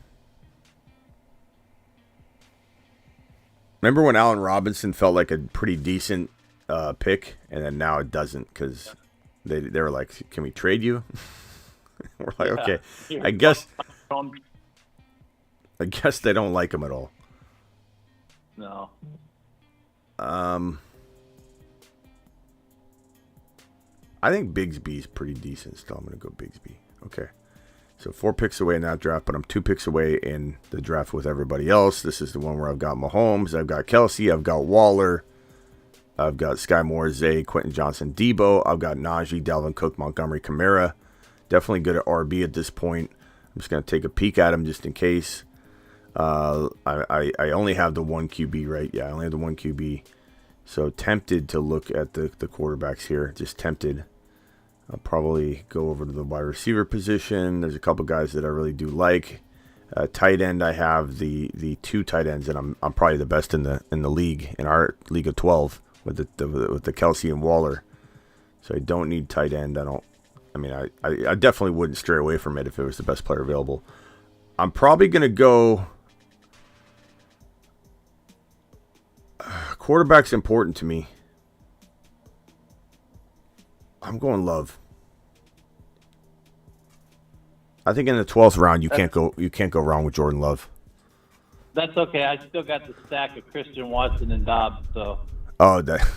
Remember when Allen Robinson felt like a pretty decent pick, and then now it doesn't because they were like, "Can we trade you?" We're like, "Okay, I guess they don't like him at all." No. I think Bigsby's pretty decent. Still, I'm gonna go Bigsby. Okay. So 4 picks away in that draft, but I'm 2 picks away in the draft with everybody else. This is the one where I've got Mahomes, I've got Kelsey, I've got Waller, I've got Sky Moore, Zay, Quentin Johnson, Debo, I've got Najee, Dalvin Cook, Montgomery, Kamara. Definitely good at RB at this point. I'm just going to take a peek at him just in case. I only have the 1 QB, right? Yeah, I only have the 1 QB. So tempted to look at the quarterbacks here. Just tempted. I'll probably go over to the wide receiver position. There's a couple guys that I really do like. Tight end, I have the 2 tight ends, and I'm probably the best in the league, in our league of 12 with the Kelsey and Waller. So I don't need tight end. I definitely wouldn't stray away from it if it was the best player available. I'm probably gonna go. Quarterback's important to me. I'm going Love. I think in the 12th round you can't go wrong with Jordan Love. That's okay. I still got the stack of Christian Watson and Dobbs, so. Oh, that.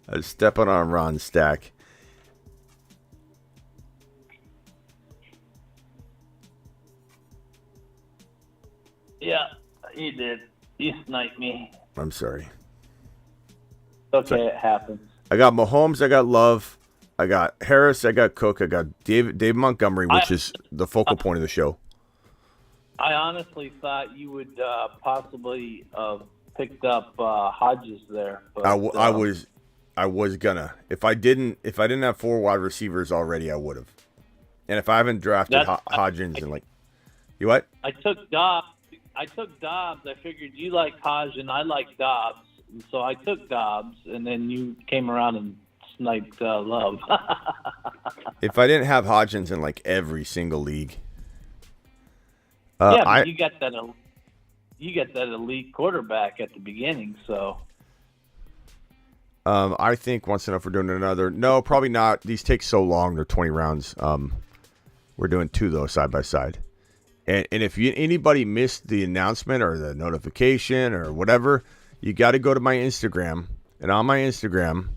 I was stepping on Ron's stack. Yeah, you did. You sniped me. I'm sorry. Okay, it happens. I got Mahomes, I got Love, I got Harris, I got Cook, I got Dave Montgomery, which is the focal point of the show. I honestly thought you would possibly have picked up Hodges there. But, I was gonna. If I didn't have 4 wide receivers already, I would have. And if I haven't drafted Hodgins and like, you what? I took Dobbs. I figured you like Hodge and I like Dobbs. And so I took Dobbs, and then you came around and sniped Love. If I didn't have Hodgins in like every single league, but you got that elite quarterback at the beginning. So I think once enough. We're doing another. No, probably not. These take so long. They're 20 rounds. We're doing 2 though, side by side. And if anybody missed the announcement or the notification or whatever, you got to go to my Instagram. And on my Instagram,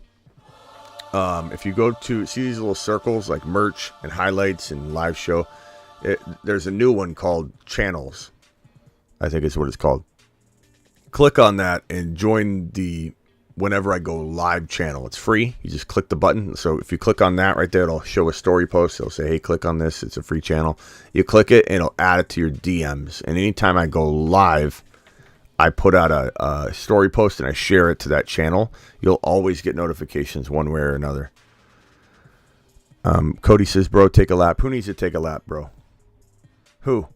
if you go to see these little circles like merch and highlights and live show, there's a new one called channels. I think is what it's called. Click on that and join the whenever I go live channel. It's free. You just click the button. So if you click on that right there, it'll show a story post. It'll say, hey, click on this. It's a free channel. You click it and it'll add it to your DMs. And anytime I go live, I put out a story post and I share it to that channel. You'll always get notifications one way or another. Cody says, bro, take a lap. Who needs to take a lap, bro? Who,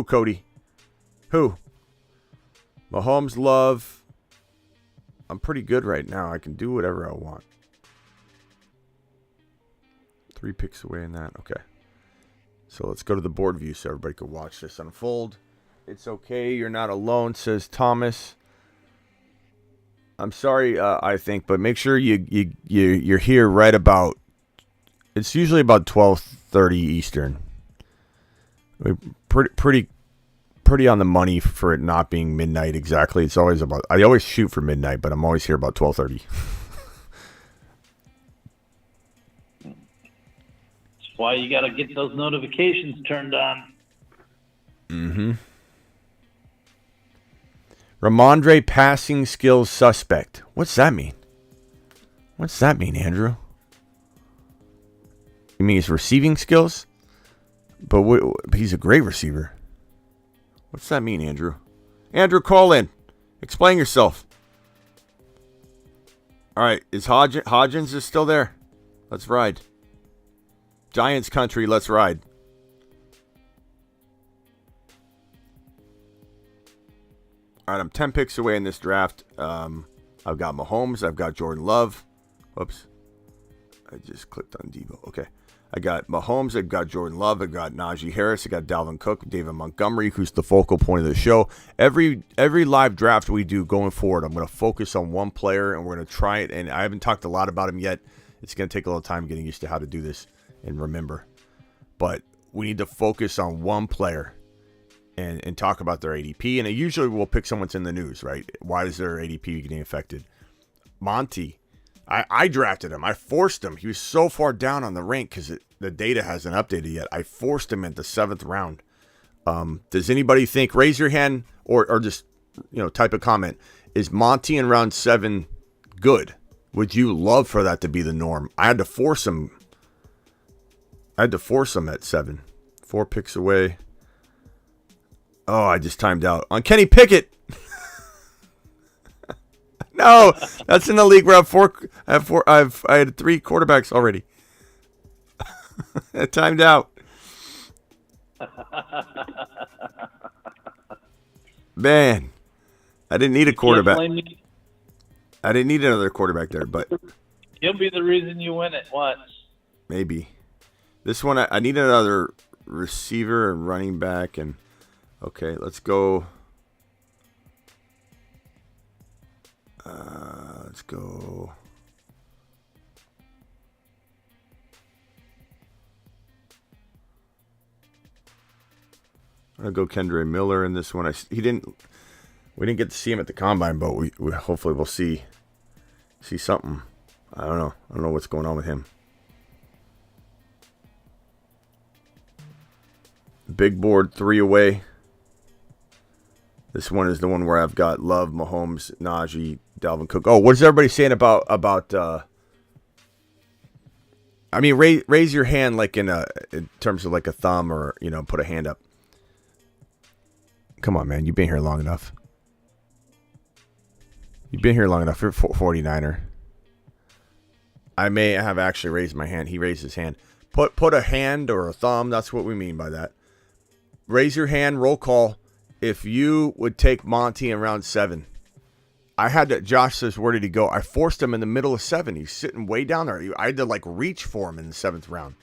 Cody? Who? Mahomes love. I'm pretty good right now. I can do whatever I want. 3 picks away in that. Okay. So let's go to the board view so everybody can watch this unfold. It's okay. You're not alone, says Thomas. I'm sorry, I think, but make sure you're here right about. It's usually about 12:30 Eastern. Pretty on the money for it not being midnight exactly. It's always about. I always shoot for midnight, but I'm always here about 12:30. That's why you got to get those notifications turned on. Mm-hmm. Ramondre passing skills suspect. What's that mean? What's that mean, Andrew? You mean his receiving skills? But he's a great receiver. What's that mean, Andrew? Andrew, call in. Explain yourself. All right, is Hodgins is still there? Let's ride. Giants country, let's ride. All right, I'm 10 picks away in this draft. I've got Mahomes. I've got Jordan Love. Whoops. I just clicked on Devo. Okay. I got Mahomes. I've got Jordan Love. I've got Najee Harris. I got Dalvin Cook, David Montgomery, who's the focal point of the show. Every live draft we do going forward, I'm going to focus on one player, and we're going to try it. And I haven't talked a lot about him yet. It's going to take a little time getting used to how to do this and remember. But we need to focus on one player and talk about their ADP. And usually we'll pick someone that's in the news, right? Why is their ADP getting affected? Monty. I drafted him. I forced him. He was so far down on the rank because the data hasn't updated yet. I forced him at the 7th round. Does anybody think, raise your hand or just, type a comment. Is Monty in round 7 good? Would you love for that to be the norm? I had to force him. At 7. 4 picks away. Oh, I just timed out. On Kenny Pickett. No, that's in the league where I had 3 quarterbacks already. I timed out. Man, I didn't need a quarterback. I didn't need another quarterback there, but He'll be the reason you win it. Watch. Maybe. This one, I need another receiver and running back. And okay, let's go. Let's go. I'm gonna go Kendre Miller in this one. We didn't get to see him at the combine, but we hopefully we'll see something. I don't know what's going on with him. Big board, 3 away. This one is the one where I've got Love, Mahomes, Najee, Dalvin Cook. Oh, what is everybody saying about I mean, raise your hand like in terms of like a thumb or, put a hand up. Come on, man. You've been here long enough. You've been here long enough. You're a 49er. I may have actually raised my hand. He raised his hand. Put a hand or a thumb. That's what we mean by that. Raise your hand. Roll call. If you would take Monty in round 7. I had to. Josh says, where did he go? I forced him in the middle of 7. He's sitting way down there. I had to reach for him in the 7th round.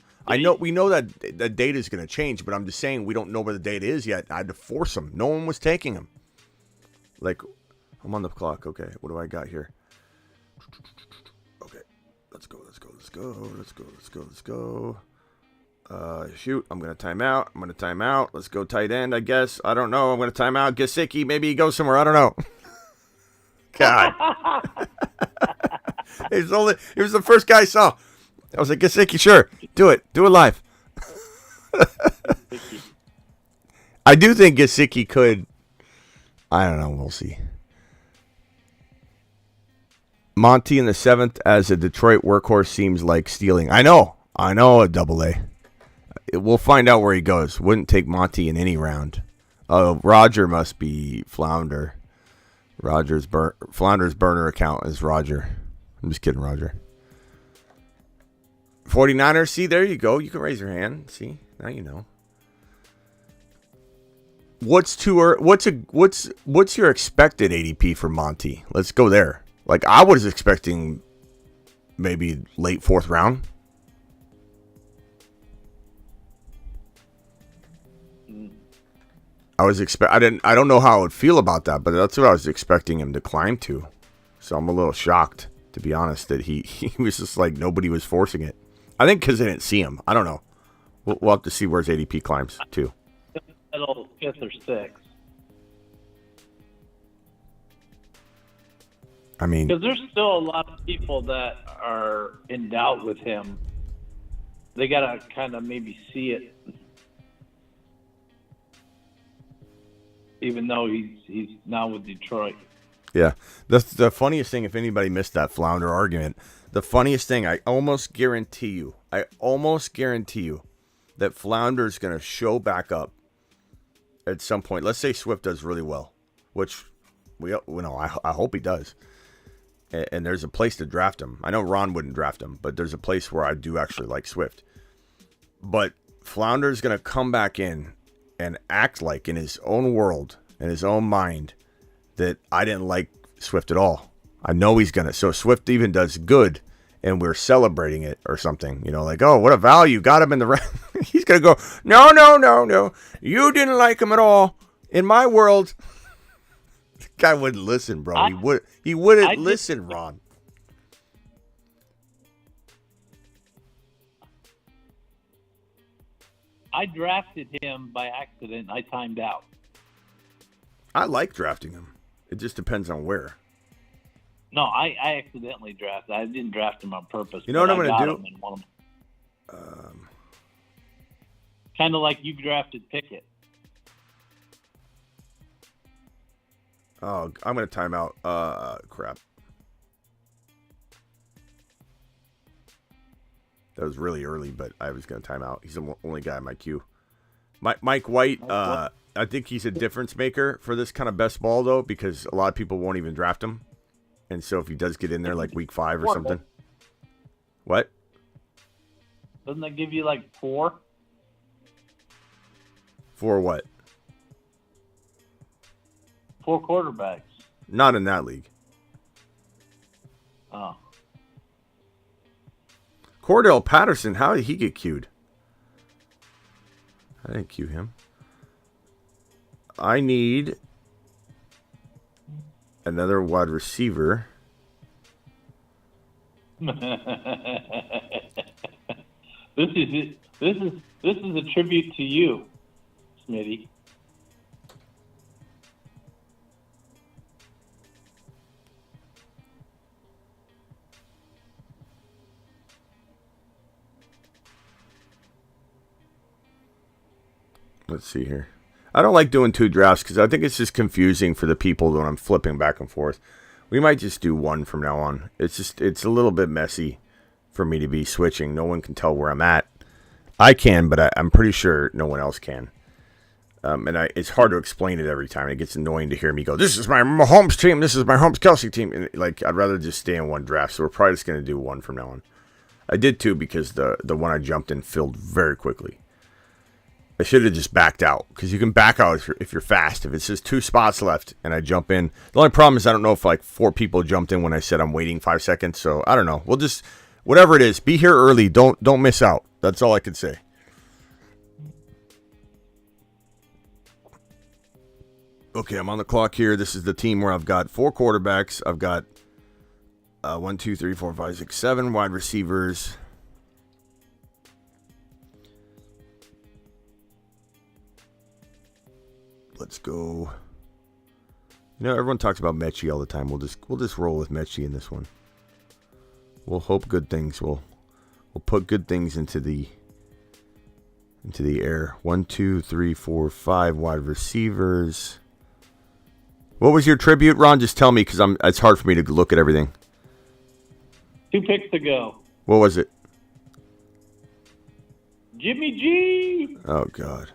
We know that the data is going to change, but I'm just saying we don't know where the data is yet. I had to force him. No one was taking him. I'm on the clock. Okay, what do I got here? Let's go. Shoot, I'm going to time out. Let's go tight end, I guess. I don't know. I'm going to time out. Gesicki, maybe he goes somewhere. I don't know. God. It was the first guy I saw. I was like, Gesicki, sure. Do it live. I do think Gesicki could. I don't know. We'll see. Monty in the 7th as a Detroit workhorse seems like stealing. I know a double A. We'll find out where he goes. Wouldn't take Monty in any round. Roger must be Flounder. Flounder's burner account is Roger. I'm just kidding, Roger. 49ers, see, there you go. You can raise your hand. See, now you know. What's your expected ADP for Monty? Let's go there. Like, I was expecting maybe late 4th round. I don't know how I would feel about that, but that's what I was expecting him to climb to. So I'm a little shocked, to be honest, that he was just like nobody was forcing it. I think because they didn't see him. I don't know. We'll have to see where his ADP climbs to. Middle 5th or 6th. I mean, because there's still a lot of people that are in doubt with him. They gotta kind of maybe see it, even though he's now with Detroit. Yeah, the funniest thing, if anybody missed that Flounder argument, the funniest thing, I almost guarantee you that Flounder's gonna show back up at some point. Let's say Swift does really well, which I hope he does. And there's a place to draft him. I know Ron wouldn't draft him, but there's a place where I do actually like Swift. But Flounder's going to come back in and act like in his own world, in his own mind, that I didn't like Swift at all. I know he's going to. So Swift even does good, and we're celebrating it or something. You know, like, oh, what a value. Got him in the round. He's going to go, no. You didn't like him at all. In my world... Guy wouldn't listen, bro. He wouldn't listen, Ron. I drafted him by accident. I timed out. I like drafting him. It just depends on where. No, I accidentally drafted. I didn't draft him on purpose. You know what I'm going to do? Kind of like you drafted Pickett. Oh, I'm going to time out. Crap. That was really early, but I was going to time out. He's the only guy in my queue. Mike White, I think he's a difference maker for this kind of best ball, though, because a lot of people won't even draft him. And so if he does get in there like week 5 or something. What? Doesn't that give you like 4? 4 what? 4 quarterbacks. Not in that league. Oh. Cordell Patterson, how did he get queued? I didn't queue him. I need another wide receiver. This is a tribute to you, Smitty. Let's see here. I don't like doing 2 drafts because I think it's just confusing for the people when I'm flipping back and forth. We might just do 1 from now on. It's a little bit messy for me to be switching. No one can tell where I'm at. I can, but I'm pretty sure no one else can. It's hard to explain it every time. It gets annoying to hear me go, this is my Mahomes team, this is my Holmes-Kelsey team. And I'd rather just stay in 1 draft, so we're probably just going to do 1 from now on. I did 2 because the one I jumped in filled very quickly. I should have just backed out because you can back out if you're fast. If it says 2 spots left and I jump in, the only problem is I don't know if like 4 people jumped in when I said I'm waiting 5 seconds. So I don't know. We'll just whatever it is, be here early. Don't miss out. That's all I can say. Okay, I'm on the clock here. This is the team where I've got 4 quarterbacks. I've got 1, 2, 3, 4, 5, 6, 7 wide receivers. Let's go. Everyone talks about Mechie all the time. We'll just roll with Mechie in this one. We'll hope good things. We'll put good things into the air. 1, 2, 3, 4, 5 wide receivers. What was your tribute, Ron? Just tell me, because it's hard for me to look at everything. 2 picks to go. What was it? Jimmy G. Oh God.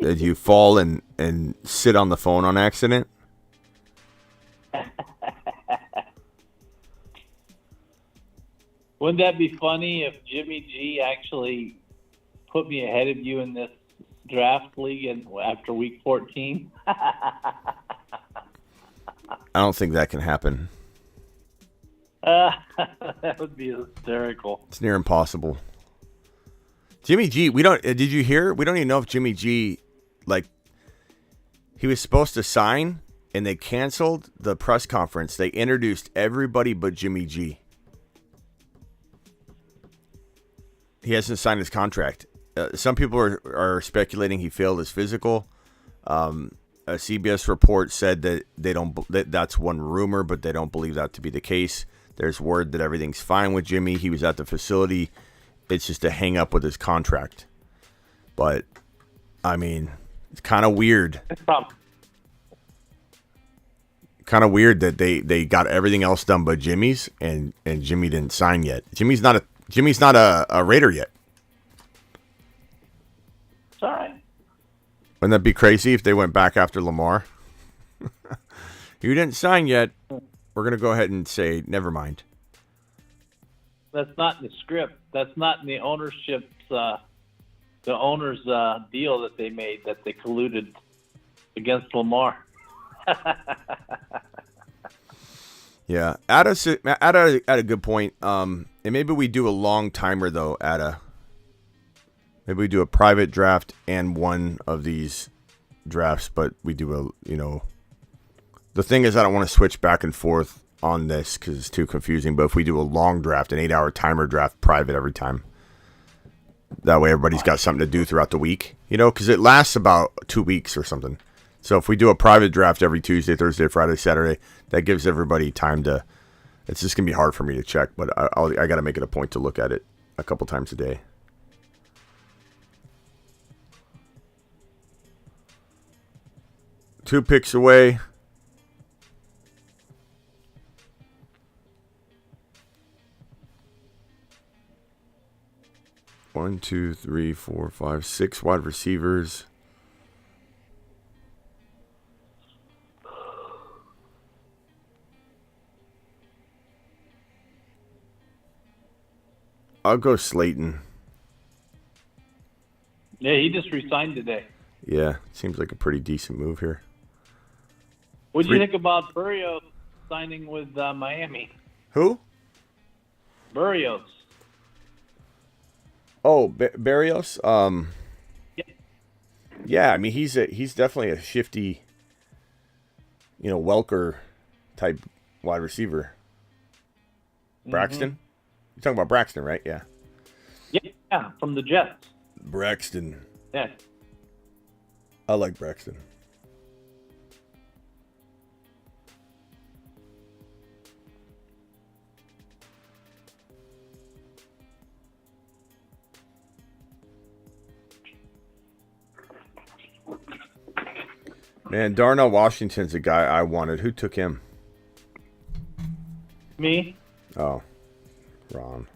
Did you fall and sit on the phone on accident? Wouldn't that be funny if Jimmy G actually put me ahead of you in this draft league after week 14? I don't think that can happen. That would be hysterical. It's near impossible. Jimmy G, did you hear? We don't even know if Jimmy G, he was supposed to sign and they canceled the press conference. They introduced everybody but Jimmy G. He hasn't signed his contract. Some people are speculating he failed his physical. A CBS report said that that's one rumor, but they don't believe that to be the case. There's word that everything's fine with Jimmy. He was at the facility. It's just a hang up with his contract. But, I mean, it's kind of weird. Kind of weird that they got everything else done but Jimmy's, and Jimmy didn't sign yet. Jimmy's not a Raider yet. It's all right. Wouldn't that be crazy if they went back after Lamar? You didn't sign yet. We're going to go ahead and say, never mind. That's not in the script. That's not in the ownership's, the owner's deal that they made, that they colluded against Lamar. Yeah, Ada had a good point. And maybe we do a long timer though, Ada. Maybe we do a private draft and one of these drafts, but we do the thing is I don't want to switch back and forth on this because it's too confusing. But if we do a long draft, an 8-hour timer draft, private every time, that way everybody's got something to do throughout the week, because it lasts about 2 weeks or something. So if we do a private draft every Tuesday, Thursday, Friday, Saturday, that gives everybody time to. It's just gonna be hard for me to check, but I got to make it a point to look at it a couple times a day. Two picks away. One, 2, 3, 4, 5, 6 wide receivers. I'll go Slayton. Yeah, he just resigned today. Yeah, seems like a pretty decent move here. What do you think about Burrios signing with Miami? Who? Burrios. Oh, Barrios. Yeah. Yeah, I mean he's definitely a shifty, Welker type wide receiver. Braxton. Mm-hmm. You're talking about Braxton, right? Yeah. Yeah, from the Jets. Braxton. Yeah. I like Braxton. Man, Darnell Washington's a guy I wanted. Who took him? Me. Oh, Ron.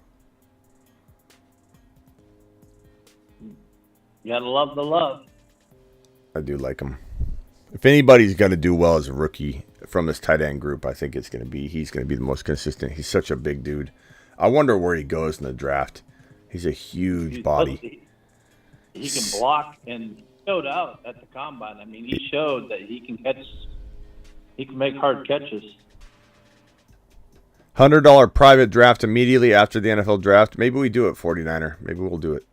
You gotta love the love. I do like him. If anybody's going to do well as a rookie from this tight end group, I think he's going to be the most consistent. He's such a big dude. I wonder where he goes in the draft. He's a huge body. He can block and showed out at the combine. I mean, he showed that he can catch. He can make hard catches. $100 private draft immediately after the NFL draft. Maybe we do it, 49er. Maybe we'll do it.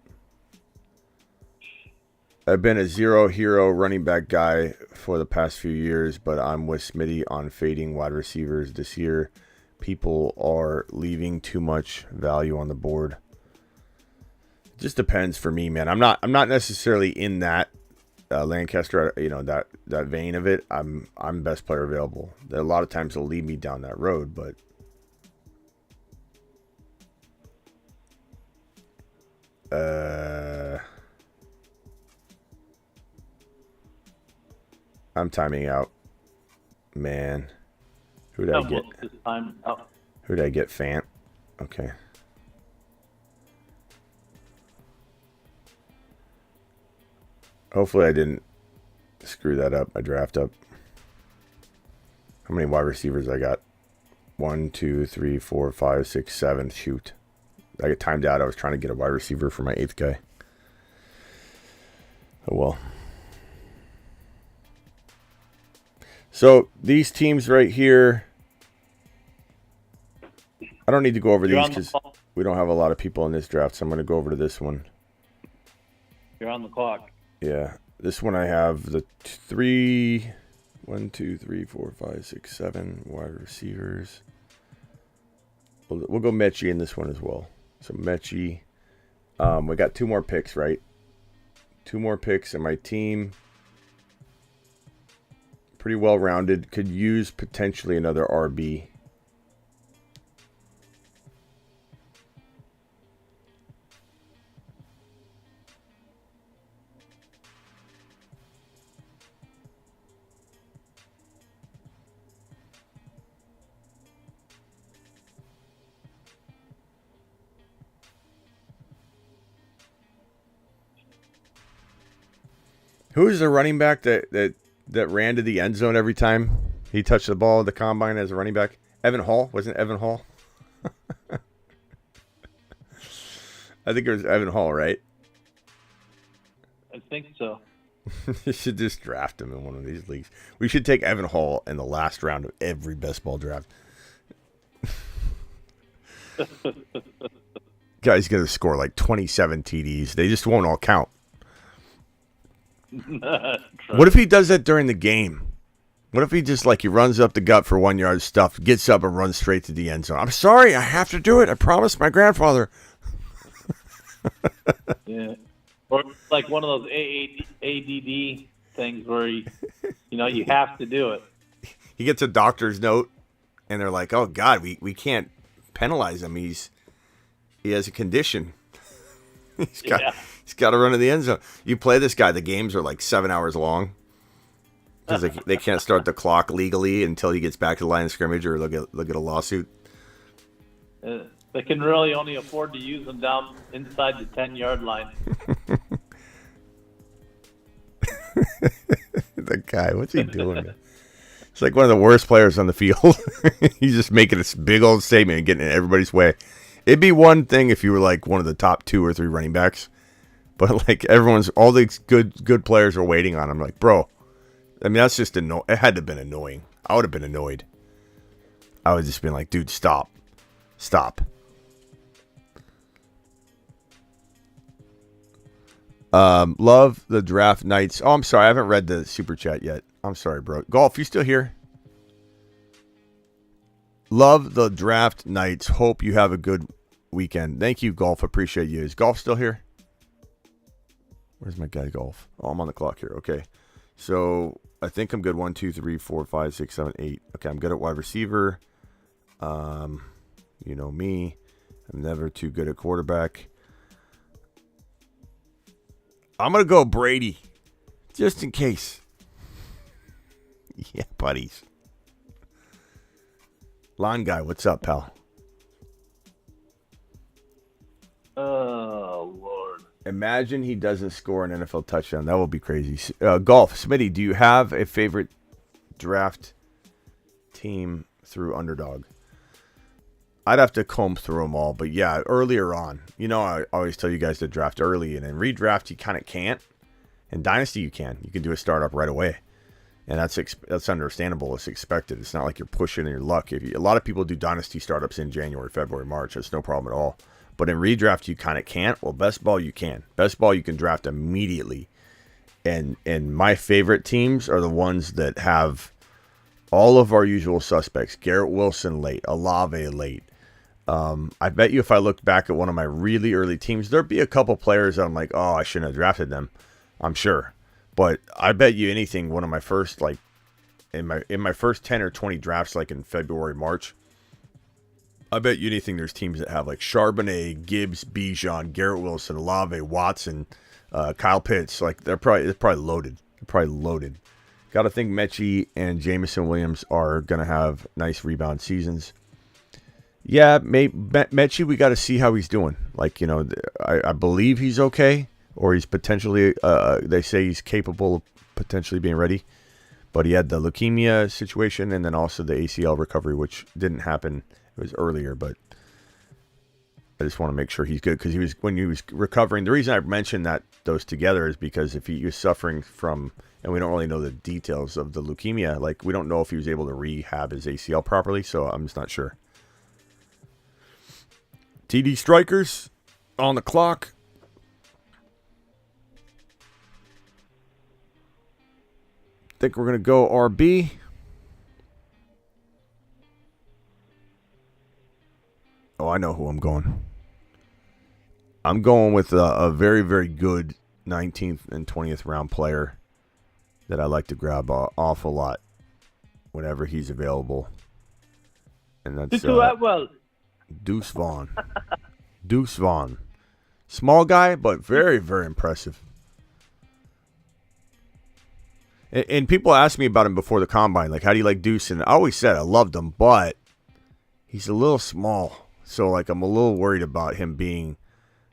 I've been a zero hero running back guy for the past few years, but I'm with Smitty on fading wide receivers this year. People are leaving too much value on the board. It just depends for me, man. I'm not necessarily in that Lancaster, that vein of it. I'm best player available. A lot of times they'll lead me down that road, but I'm timing out. Man. Who did I get? Who did I get? Fant. Okay. Hopefully I didn't screw that up. My draft up. How many wide receivers I got? 1, 2, 3, 4, 5, 6, 7. Shoot. I got timed out. I was trying to get a wide receiver for my 8th guy. Oh well. So these teams right here, I don't need to go over these because we don't have a lot of people in this draft, so I'm going to go over to this one. You're on the clock. Yeah. This one I have the 1, 2, 3, 4, 5, 6, 7 wide receivers. We'll go Mechie in this one as well. So Mechie. We got 2 more picks, right? 2 more picks, and my team, pretty well-rounded, could use potentially another RB. Who is the running back that ran to the end zone every time he touched the ball at the combine as a running back? Evan Hall? Wasn't it Evan Hall? I think it was Evan Hall, right? I think so. You should just draft him in one of these leagues. We should take Evan Hall in the last round of every best ball draft. Guy's going to score like 27 TDs. They just won't all count. What if he does that during the game? What if he just he runs up the gut for 1 yard stuff, gets up and runs straight to the end zone? I'm sorry, I have to do it. I promised my grandfather. Yeah. Or like one of those ADD things where you have to do it. He gets a doctor's note, and they're like, "Oh God, we can't penalize him. He has a condition. He's got to run to the end zone." You play this guy. The games are like 7 hours long because they can't start the clock legally until he gets back to the line of scrimmage, or they'll get a lawsuit. They can really only afford to use them down inside the 10-yard line. The guy, what's he doing? It's like one of the worst players on the field. He's just making this big old statement and getting in everybody's way. It'd be one thing if you were like one of the top 2 or 3 running backs, but all these good players are waiting on him. Like, bro, I mean, that's just it had to have been annoying. I would have been annoyed. I would have just been like, dude, stop. Love the draft nights. Oh, I'm sorry. I haven't read the super chat yet. I'm sorry, bro. Golf, you still here? Love the draft nights. Hope you have a good weekend. Thank you, Golf. Appreciate you. Is Golf still here? Where's my guy, Golf? Oh, I'm on the clock here. Okay. So I think I'm good. 1, 2, 3, 4, 5, 6, 7, 8. Okay, I'm good at wide receiver. You know me. I'm never too good at quarterback. I'm going to go Brady. Just in case. Yeah, buddies. Lawn guy, what's up, pal? Oh, Lord. Imagine he doesn't score an NFL touchdown. That will be crazy. Golf, Smitty, do you have a favorite draft team through Underdog? I'd have to comb through them all, but yeah, earlier on. I always tell you guys to draft early, and in redraft you kind of can't. In Dynasty you can. You can do a startup right away, and that's understandable. It's expected. It's not like you're pushing your luck. A lot of people do Dynasty startups in January, February, March. That's no problem at all. But in redraft you kind of can't. Well, best ball you can. Best ball you can draft immediately, And my favorite teams are the ones that have all of our usual suspects. Garrett Wilson late, Olave late. I bet you if I looked back at one of my really early teams, there'd be a couple players that I'm like, oh, I shouldn't have drafted them. I'm sure. But I bet you anything, one of my first, like, in my first 10 or 20 drafts, like in February, March, I bet you anything there's teams that have like Charbonnet, Gibbs, Bijan, Garrett Wilson, Olave, Watson, Kyle Pitts. Like it's probably loaded. They're probably loaded. Got to think Mechie and Jamison Williams are going to have nice rebound seasons. Yeah, Mechie, we got to see how he's doing. Like, I believe he's okay, or he's potentially, they say he's capable of potentially being ready. But he had the leukemia situation and then also the ACL recovery, which didn't happen. It was earlier, but I just want to make sure he's good because when he was recovering. The reason I mentioned those together is because if he was suffering from, and we don't really know the details of the leukemia, like we don't know if he was able to rehab his ACL properly, so I'm just not sure. TD Strikers on the clock. Think we're going to go RB. Oh, I know who I'm going. I'm going with a very, very good 19th and 20th round player that I like to grab an awful lot whenever he's available. And that's Deuce Vaughn. Deuce Vaughn. Small guy, but very, very impressive. And people ask me about him before the combine, like, how do you like Deuce? And I always said I loved him, but he's a little small. So, like, I'm a little worried about him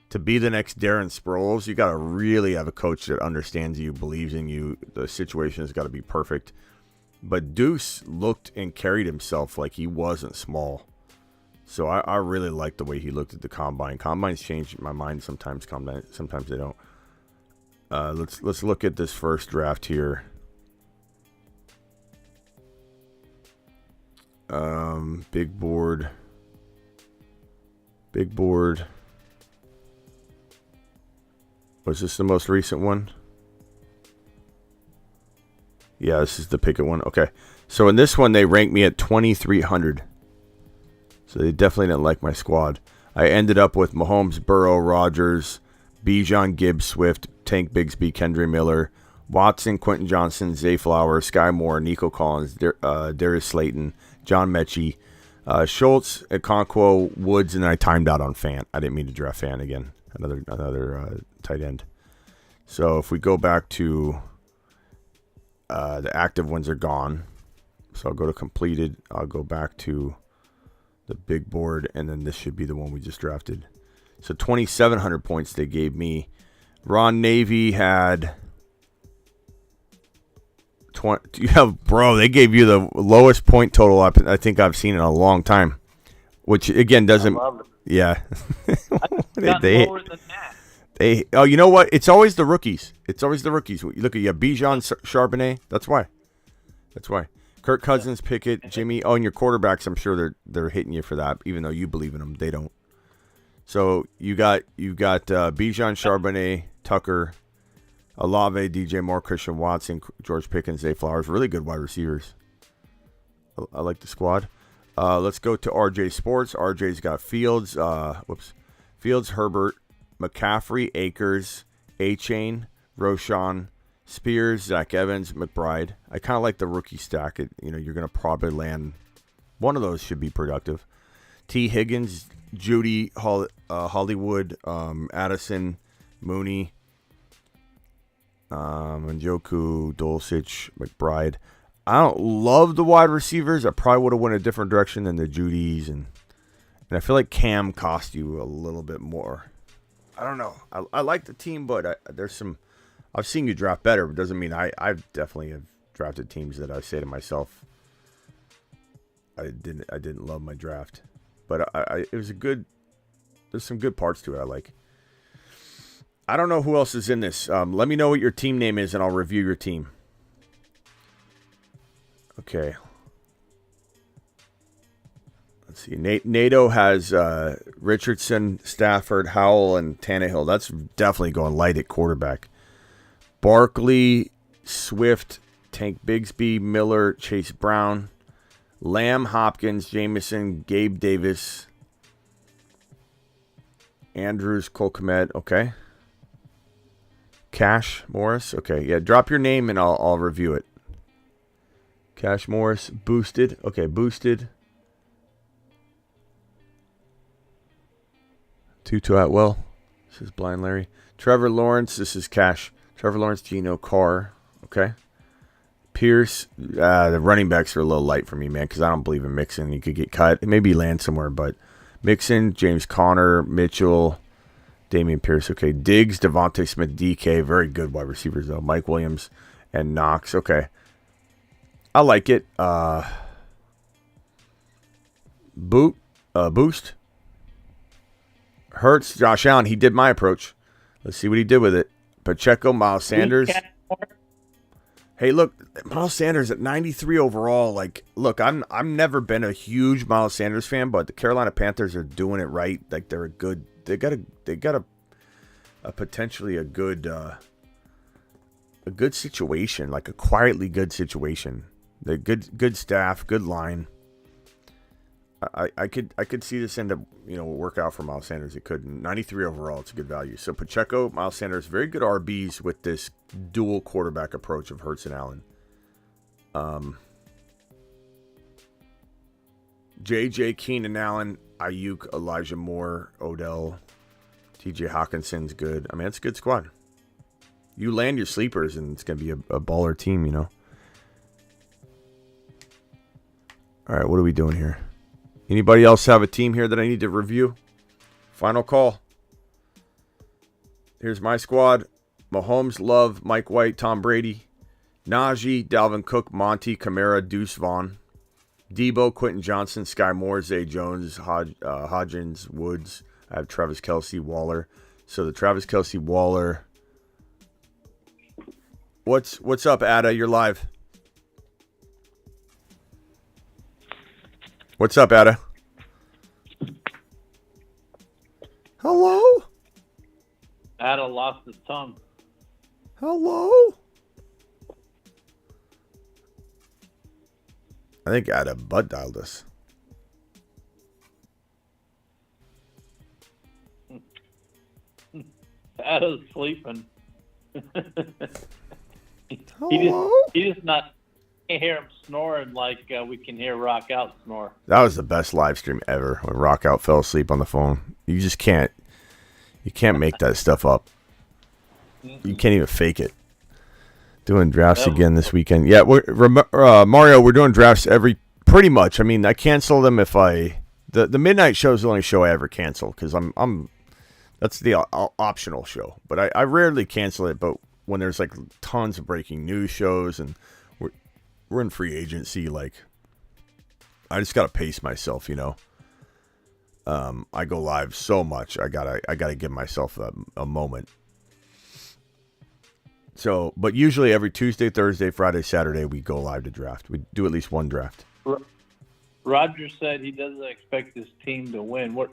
to be the next Darren Sproles. You got to really have a coach that understands you, believes in you. The situation has got to be perfect. But Deuce looked and carried himself like he wasn't small. So I really like the way he looked at the combine. Combines change my mind sometimes. Sometimes they don't. Let's look at this first draft here. Big board. Was this the most recent one? Yeah, this is the Pickett one. Okay. So in this one, they ranked me at 2,300. So they definitely didn't like my squad. I ended up with Mahomes, Burrow, Rodgers, Bijan, Gibbs, Swift, Tank Bigsby, Kendra Miller, Watson, Quentin Johnson, Zay Flowers, Sky Moore, Nico Collins, Darius Slayton, John Mechie, Schultz, Okonkwo, Woods, and then I timed out on Fant. I didn't mean to draft Fant again. Another tight end. So if we go back to the active ones are gone. So I'll go to completed. I'll go back to the big board, and then this should be the one we just drafted. So 2,700 points they gave me. Ron Navy had 20. Bro, they gave you the lowest point total I think I've seen in a long time. Which again doesn't. Yeah. Lower than that. Oh, you know what? It's always the rookies. You look at Bijan, Charbonnet. That's why. Kirk Cousins, Pickett, Jimmy. Oh, and your quarterbacks, I'm sure they're hitting you for that, even though you believe in them. They don't. So you got Bijan, Charbonnet, Tucker, Olave, DJ Moore, Christian Watson, George Pickens, Zay Flowers. Really good wide receivers. I like the squad. Let's go to RJ Sports. RJ's got Fields. Fields, Herbert, McCaffrey, Akers, A-Chain, Roschon, Spears, Zach Evans, McBride. I kind of like the rookie stack. You're going to probably land one of those should be productive. T. Higgins, Judy, Hollywood, Addison, Mooney, Njoku, Dulcich, McBride. I don't love the wide receivers. I probably would have went a different direction than the Judys, and I feel like Cam cost you a little bit more. I don't know. I like the team, but there's some. I've seen you draft better, but doesn't mean I definitely have drafted teams that I say to myself, I didn't love my draft, but it was a good. There's some good parts to it I like. I don't know who else is in this. Let me know what your team name is, and I'll review your team. Okay. Let's see. NATO has Richardson, Stafford, Howell, and Tannehill. That's definitely going light at quarterback. Barkley, Swift, Tank Bigsby, Miller, Chase Brown, Lamb, Hopkins, Jameson, Gabe Davis, Andrews, Cole Kmet. Okay. Cash Morris. Okay, yeah. Drop your name and I'll review it. Cash Morris, boosted. Okay, boosted. Tutu Atwell. This is Blind Larry. Trevor Lawrence. This is Cash. Trevor Lawrence, Geno Carr. Okay. Pierce. The running backs are a little light for me, man, because I don't believe in Mixon. He could get cut. Maybe land somewhere, but Mixon, James Conner, Mitchell, Damian Pierce. Okay. Diggs, Devontae Smith, DK. Very good wide receivers, though. Mike Williams and Knox. Okay. I like it. Boost. Hurts, Josh Allen. He did my approach. Let's see what he did with it. Pacheco, Miles Sanders. Hey, look, Miles Sanders at 93 overall. Like, look, I've never been a huge Miles Sanders fan, but the Carolina Panthers are doing it right. Like, they're a good. They got a potentially a good situation, like a quietly good situation. They're good staff, good line. I could see this end up, work out for Miles Sanders. It could. 93 overall, it's a good value. So Pacheco, Miles Sanders, very good RBs with this dual quarterback approach of Hurts and Allen. JJ, Keenan Allen, Ayuk, Elijah Moore, Odell, TJ Hawkinson's good. I mean, it's a good squad. You land your sleepers, and it's going to be a baller team, All right, what are we doing here? Anybody else have a team here that I need to review? Final call. Here's my squad. Mahomes, Love, Mike White, Tom Brady, Najee, Dalvin Cook, Monty, Kamara, Deuce Vaughn, Debo, Quentin Johnson, Sky Moore, Zay Jones, Hodgins, Woods. I have Travis Kelce, Waller. So the Travis Kelce, Waller. What's up, Ada? You're live. What's up, Ada? Hello? Ada lost his tongue. Hello? I think Ada butt dialed us. Ada's sleeping. Hello? He just not can't hear him snoring like we can hear Rock Out snore. That was the best live stream ever when Rock Out fell asleep on the phone. You just can't. You can't make that stuff up. You can't even fake it. Doing drafts again this weekend. Yeah, Mario, we're doing drafts pretty much. I mean, I cancel them if the midnight show is the only show I ever cancel because that's the optional show. But I rarely cancel it. But when there's like tons of breaking news shows and we're in free agency, like I just gotta pace myself, I go live so much. I gotta give myself a moment. So, but usually every Tuesday, Thursday, Friday, Saturday, we go live to draft. We do at least one draft. Roger said he doesn't expect his team to win. What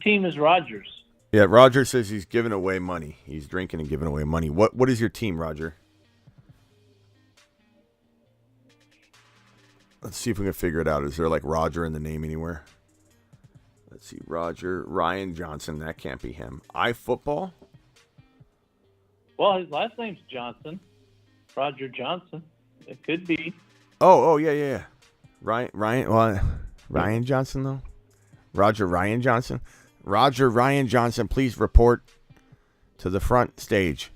team is Rogers? Yeah, Roger says he's giving away money. He's drinking and giving away money. What is your team, Roger? Let's see if we can figure it out. Is there like Roger in the name anywhere? Let's see. Roger. Ryan Johnson. That can't be him. iFootball? Well, his last name's Johnson. Roger Johnson. It could be. Oh, yeah. Ryan Johnson, though? Roger Ryan Johnson? Roger Ryan Johnson, please report to the front stage.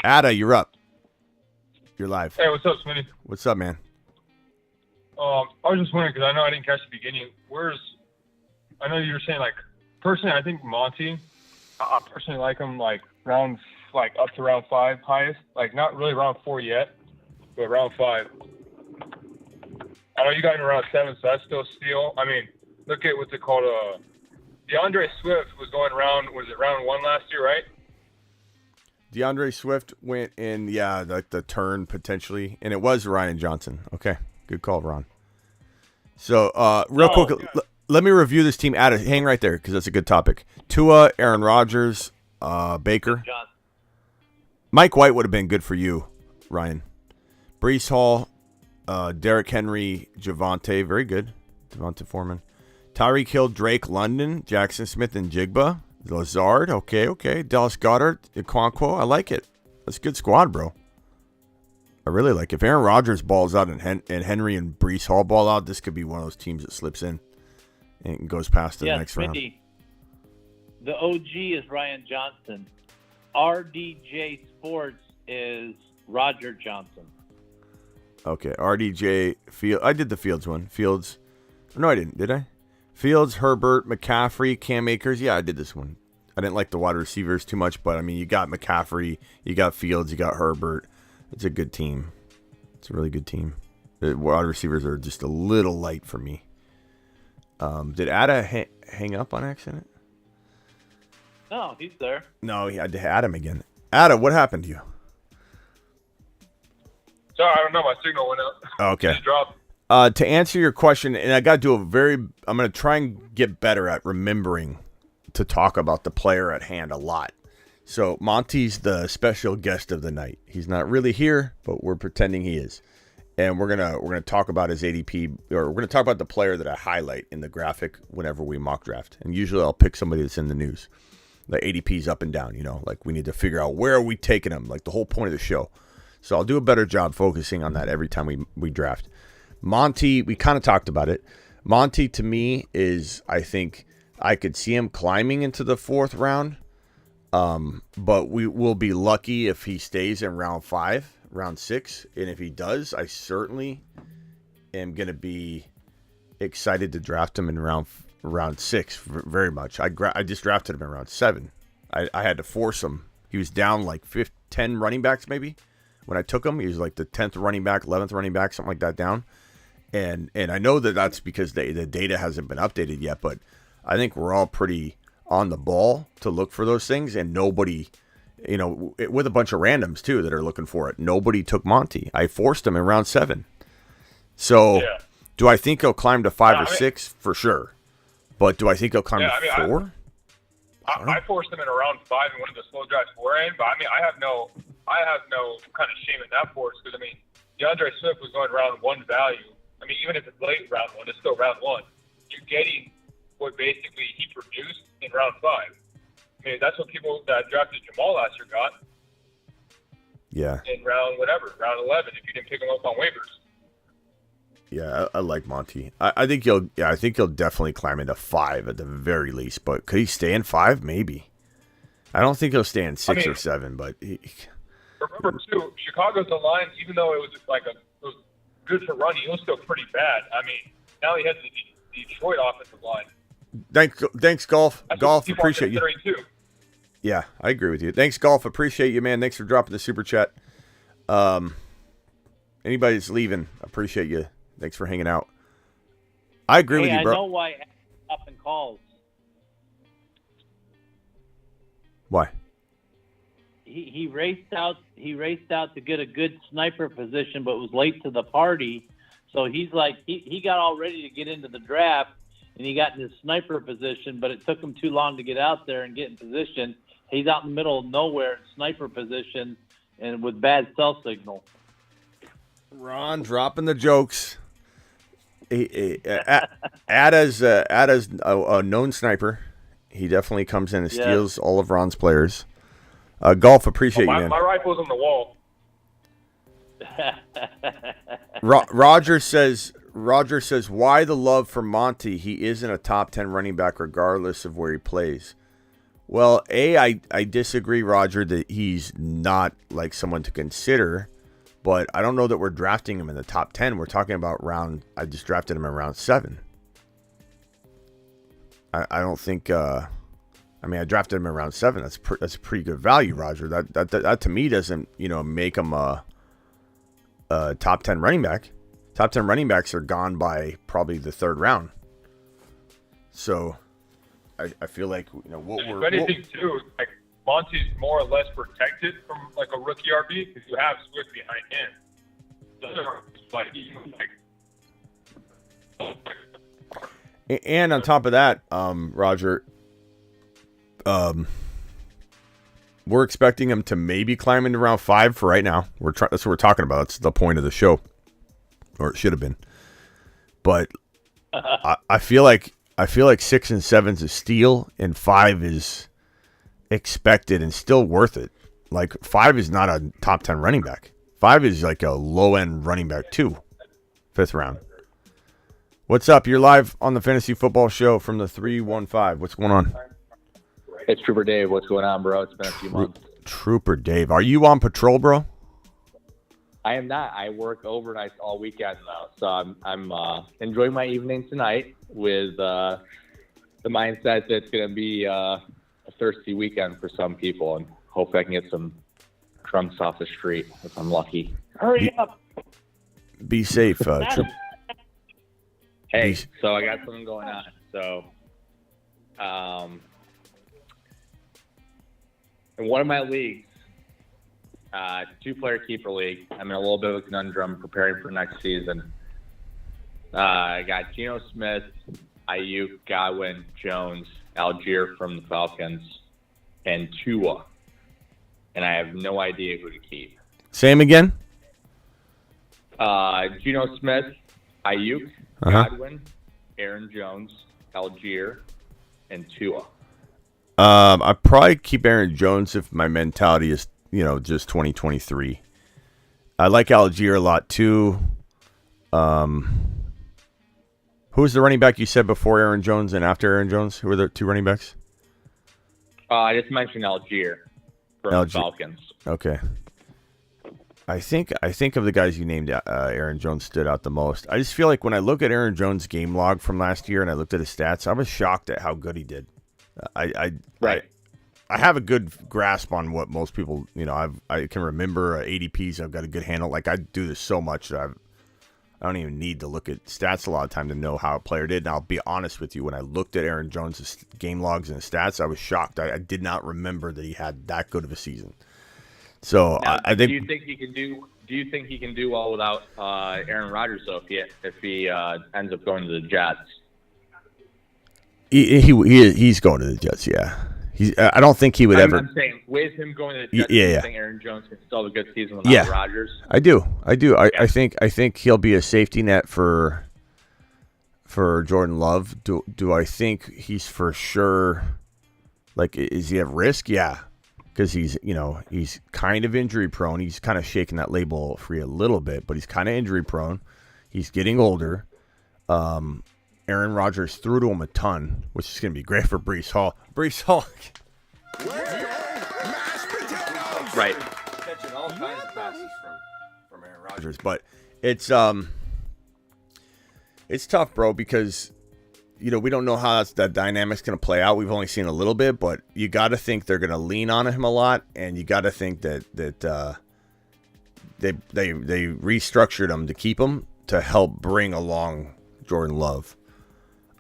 Ada, you're up. You're live. Hey, what's up, Smitty? What's up, man? I was just wondering, because I know I didn't catch the beginning. I know you were saying, like, personally, I think Monty, I personally like him, like, up to round 5 highest. Like, not really round 4 yet, but round 5. I know you got him around 7, so that's still a steal. I mean, look at what's it called, DeAndre Swift was going around, was it round 1 last year, right? DeAndre Swift went in, like the turn potentially, and it was Ryan Johnson. Okay, good call, Ron. So, real quick, let me review this team. Hang right there because that's a good topic. Tua, Aaron Rodgers, Baker. Mike White would have been good for you, Ryan. Brees Hall, Derrick Henry, Javonte, very good. Devonta Foreman. Tyreek Hill, Drake London, Jackson Smith, and Jigba. Lazard, okay. Dallas Goedert, Okonkwo, I like it. That's a good squad, bro. I really like it. If Aaron Rodgers balls out and Henry and Brees Hall ball out, this could be one of those teams that slips in and goes past the next round. The OG is Ryan Johnson. RDJ Sports is Roger Johnson. Okay, RDJ Field. I did the Fields one. Fields. No, I didn't. Did I? Fields, Herbert, McCaffrey, Cam Akers. Yeah, I did this one. I didn't like the wide receivers too much, but I mean, you got McCaffrey, you got Fields, you got Herbert. It's a good team. It's a really good team. The wide receivers are just a little light for me. Did Ada hang up on accident? No, he's there. No, he had to add him again. Ada, what happened to you? Sorry, I don't know. My signal went out. Okay. Just dropped. To answer your question, and I got to do I'm going to try and get better at remembering to talk about the player at hand a lot. So Monty's the special guest of the night. He's not really here, but we're pretending he is. And we're gonna talk about his ADP, or we're gonna talk about the player that I highlight in the graphic whenever we mock draft. And usually I'll pick somebody that's in the news. The ADP's up and down, like we need to figure out where are we taking them, like the whole point of the show. So I'll do a better job focusing on that every time we draft. Monty, we kind of talked about it. Monty, to me, is, I think, I could see him climbing into the 4th round. But we will be lucky if he stays in round 5, round 6. And if he does, I certainly am going to be excited to draft him in round 6 very much. I just drafted him in round 7. I had to force him. He was down like 10 running backs maybe. When I took him, he was like the 10th running back, 11th running back, something like that down. And I know that that's because the data hasn't been updated yet, but I think we're all pretty on the ball to look for those things, and nobody, with a bunch of randoms too that are looking for it. Nobody took Monty. I forced him in round 7. So do I think he'll climb to 5 or 6? For sure. But do I think he'll climb to 4? I forced him in around 5 in one of the slow drives we're in, but I have no kind of shame in that force, because DeAndre Swift was going round 1 value. Even if it's late round 1, it's still round 1. You're getting what basically he produced in round 5. That's what people that drafted Jamal last year got. Yeah. In round 11, if you didn't pick him up on waivers. Yeah, I like Monty. I think he'll definitely climb into 5 at the very least. But could he stay in 5? Maybe. I don't think he'll stay in 6 or 7. But remember too, Chicago's the line, even though it was good for running, it was still pretty bad. Now he has the Detroit offensive line. Thanks, Golf. That's Golf, appreciate you. Too. Yeah, I agree with you. Thanks, Golf. Appreciate you, man. Thanks for dropping the super chat. Anybody that's leaving, appreciate you. Thanks for hanging out. I agree with you, bro. I know why up and calls. Why? He raced out. He raced out to get a good sniper position, but was late to the party. So he's like he got all ready to get into the draft, and he got in his sniper position, but it took him too long to get out there and get in position. He's out in the middle of nowhere in sniper position and with bad cell signal. Ron dropping the jokes. Ada's a known sniper. He definitely comes in and steals all of Ron's players. Golf, appreciate you, man. My rifle's on the wall. Roger says, why the love for Monty? He isn't a top 10 running back regardless of where he plays. Well, I disagree, Roger, that he's not like someone to consider, but I don't know that we're drafting him in the top 10. We're talking about I just drafted him in round 7. I don't think, I drafted him in round 7. That's a pretty good value, Roger. That to me doesn't, make him a top 10 running back. Top 10 running backs are gone by probably the 3rd round. So I feel like, if anything, too, like Monty's more or less protected from like a rookie RB because you have Swift behind him. And on top of that, Roger, We're expecting him to maybe climb into round 5 for right now. That's what we're talking about. That's the point of the show, or it should have been. But I feel like 6 and 7 is a steal, and 5 is expected and still worth it. Like 5 is not a top 10 running back. 5 is like a low end running back too. 5th round. What's up? You're live on the Fantasy Football Show from the 315. What's going on? It's Trooper Dave. What's going on, bro? It's been a few months. Trooper Dave. Are you on patrol, bro? I am not. I work overnight all weekend though, so I'm enjoying my evening tonight with the mindset that it's going to be a thirsty weekend for some people, and hopefully I can get some drunks off the street if I'm lucky. Hurry up. Be safe, Troop. Hey, so I got something going on. So, in one of my leagues, 2-player keeper league, I'm in a little bit of a conundrum preparing for next season. I got Geno Smith, Ayuk, Godwin, Jones, Algier from the Falcons, and Tua. And I have no idea who to keep. Same again? Geno Smith, Ayuk, Godwin, Aaron Jones, Algier, and Tua. I probably keep Aaron Jones if my mentality is, just 2023. I like Algier a lot too. Who was the running back you said before Aaron Jones and after Aaron Jones? Who were the 2 running backs? I just mentioned Algier from the Falcons. Okay. I think of the guys you named, Aaron Jones stood out the most. I just feel like when I look at Aaron Jones' game log from last year and I looked at his stats, I was shocked at how good he did. I have a good grasp on what most people, I can remember ADPs. I've got a good handle. Like I do this so much that I don't even need to look at stats a lot of time to know how a player did. And I'll be honest with you, when I looked at Aaron Jones' game logs and his stats, I was shocked. I did not remember that he had that good of a season. So now, I think. Do you think he can do? Do you think he can do well without Aaron Rodgers though? If he ends up going to the Jets? He's going to the Jets. Yeah. I don't think he would ever. I'm saying with him going to the Jets, yeah. I think Aaron Jones can still have a good season without Rodgers. I do. I think he'll be a safety net for Jordan Love. Do I think he's for sure? Like, is he at risk? Yeah, because he's kind of injury prone. He's kind of shaking that label free a little bit, but he's kind of injury prone. He's getting older. Aaron Rodgers threw to him a ton, which is going to be great for Breece Hall. Breece Hall. Right. Catching all kinds of passes from Aaron Rodgers. But it's tough, bro, because, we don't know how that dynamic's going to play out. We've only seen a little bit, but you got to think they're going to lean on him a lot, and you got to think that they restructured him to keep him to help bring along Jordan Love.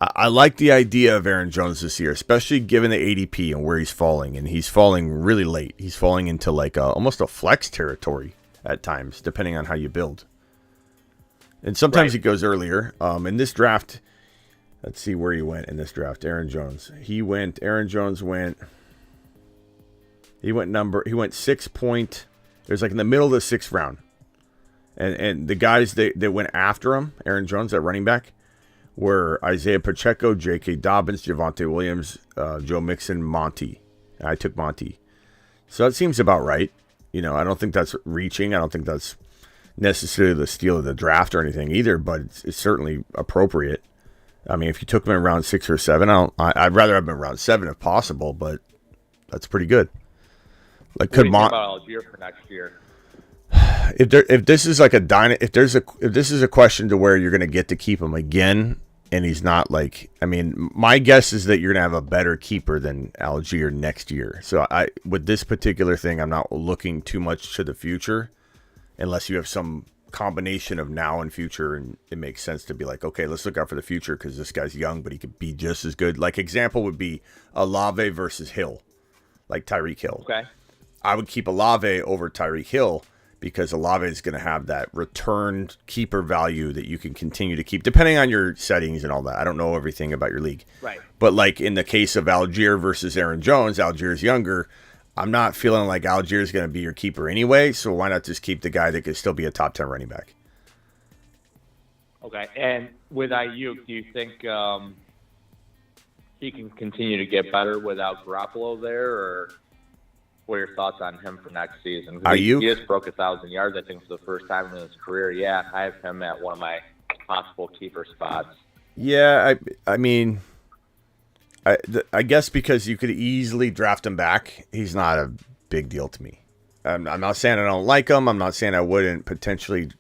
I like the idea of Aaron Jones this year, especially given the ADP and where he's falling. And he's falling really late. He's falling into like almost a flex territory at times, depending on how you build. And sometimes he goes earlier. In this draft, let's see where he went in this draft. Aaron Jones. He went 6 point. It was like in the middle of the 6th round. And the guys that went after him, Aaron Jones, that running back, were Isaiah Pacheco, J.K. Dobbins, Javonte Williams, Joe Mixon, Monty. I took Monty. So that seems about right. I don't think that's reaching. I don't think that's necessarily the steal of the draft or anything either, but it's certainly appropriate. I mean, if you took him in round 6 or 7, I'd rather have him in round 7 if possible, but that's pretty good. Like, could about Algier for next year? If this is like if this is a question to where you're going to get to keep him again, and he's not like, I mean, my guess is that you're going to have a better keeper than Algier next year. So with this particular thing, I'm not looking too much to the future, unless you have some combination of now and future, and it makes sense to be like, okay, let's look out for the future because this guy's young, but he could be just as good. Like, example would be Olave versus Hill, like Tyreek Hill. Okay, I would keep Olave over Tyreek Hill, because Olave is going to have that returned keeper value that you can continue to keep, depending on your settings and all that. I don't know everything about your league. Right. But like in the case of Algier versus Aaron Jones, Algier's younger. I'm not feeling like Algier is going to be your keeper anyway, so why not just keep the guy that could still be a top 10 running back? Okay, and with Ayuk, do you think he can continue to get better without Garoppolo there, or what are your thoughts on him for next season? Ayuk? He just broke 1,000 yards, I think, for the first time in his career. Yeah, I have him at one of my possible keeper spots. Yeah, I mean, I guess because you could easily draft him back, he's not a big deal to me. I'm not saying I don't like him. I'm not saying I wouldn't potentially,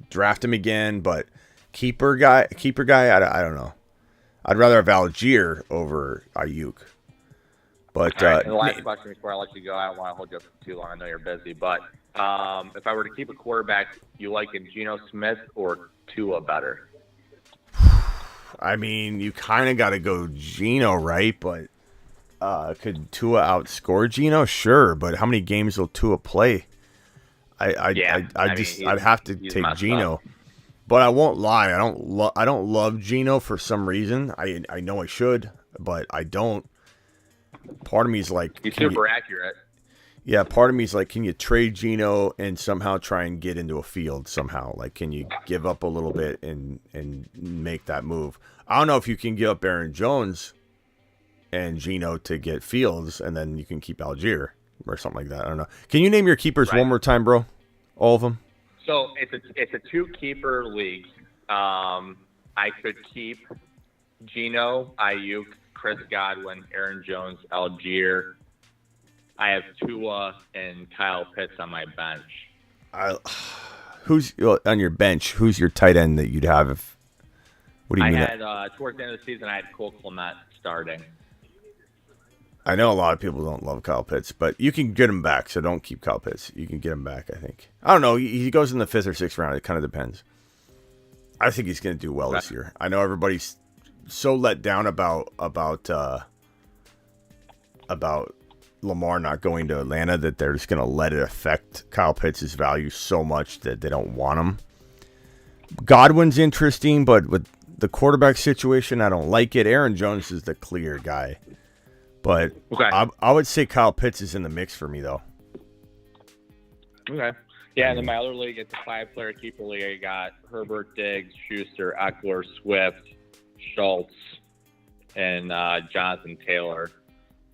draft him again. But keeper guy, I don't know. I'd rather have Algier over Ayuk. But and the last question before I let you go, I don't want to hold you up for too long. I know you're busy, but if I were to keep a quarterback, you like Geno Smith or Tua better? I mean, you kind of got to go Geno, right? But could Tua outscore Geno? Sure, but how many games will Tua play? I'd have to take Geno. Up. But I won't lie, I don't love Geno for some reason. I know I should, but I don't. Part of me is like, he's super accurate. Yeah, part of me is like, can you trade Geno and somehow try and get into a field somehow? Like, can you give up a little bit and make that move? I don't know if you can give up Aaron Jones and Geno to get Fields, and then you can keep Algier or something like that. I don't know. Can you name your keepers one more time, bro? All of them? So it's a two-keeper league. I could keep Geno, Ayuk, Chris Godwin, Aaron Jones, Algier. I have Tua and Kyle Pitts on my bench. Who's on your bench? Who's your tight end that you'd have? What do you mean? I had towards the end of the season, I had Cole Kmet starting. I know a lot of people don't love Kyle Pitts, but you can get him back, so don't keep Kyle Pitts. You can get him back, I think. I don't know. He goes in the 5th or 6th round. It kind of depends. I think he's going to do well this year. I know everybody's so let down about Lamar not going to Atlanta that they're just going to let it affect Kyle Pitts' value so much that they don't want him. Godwin's interesting, but with the quarterback situation, I don't like it. Aaron Jones is the clear guy. But I would say Kyle Pitts is in the mix for me, though. Okay. Yeah, and then my other league, it's a 5-player keeper league. I got Herbert, Diggs, Schuster, Eckler, Swift, Schultz, and Jonathan Taylor.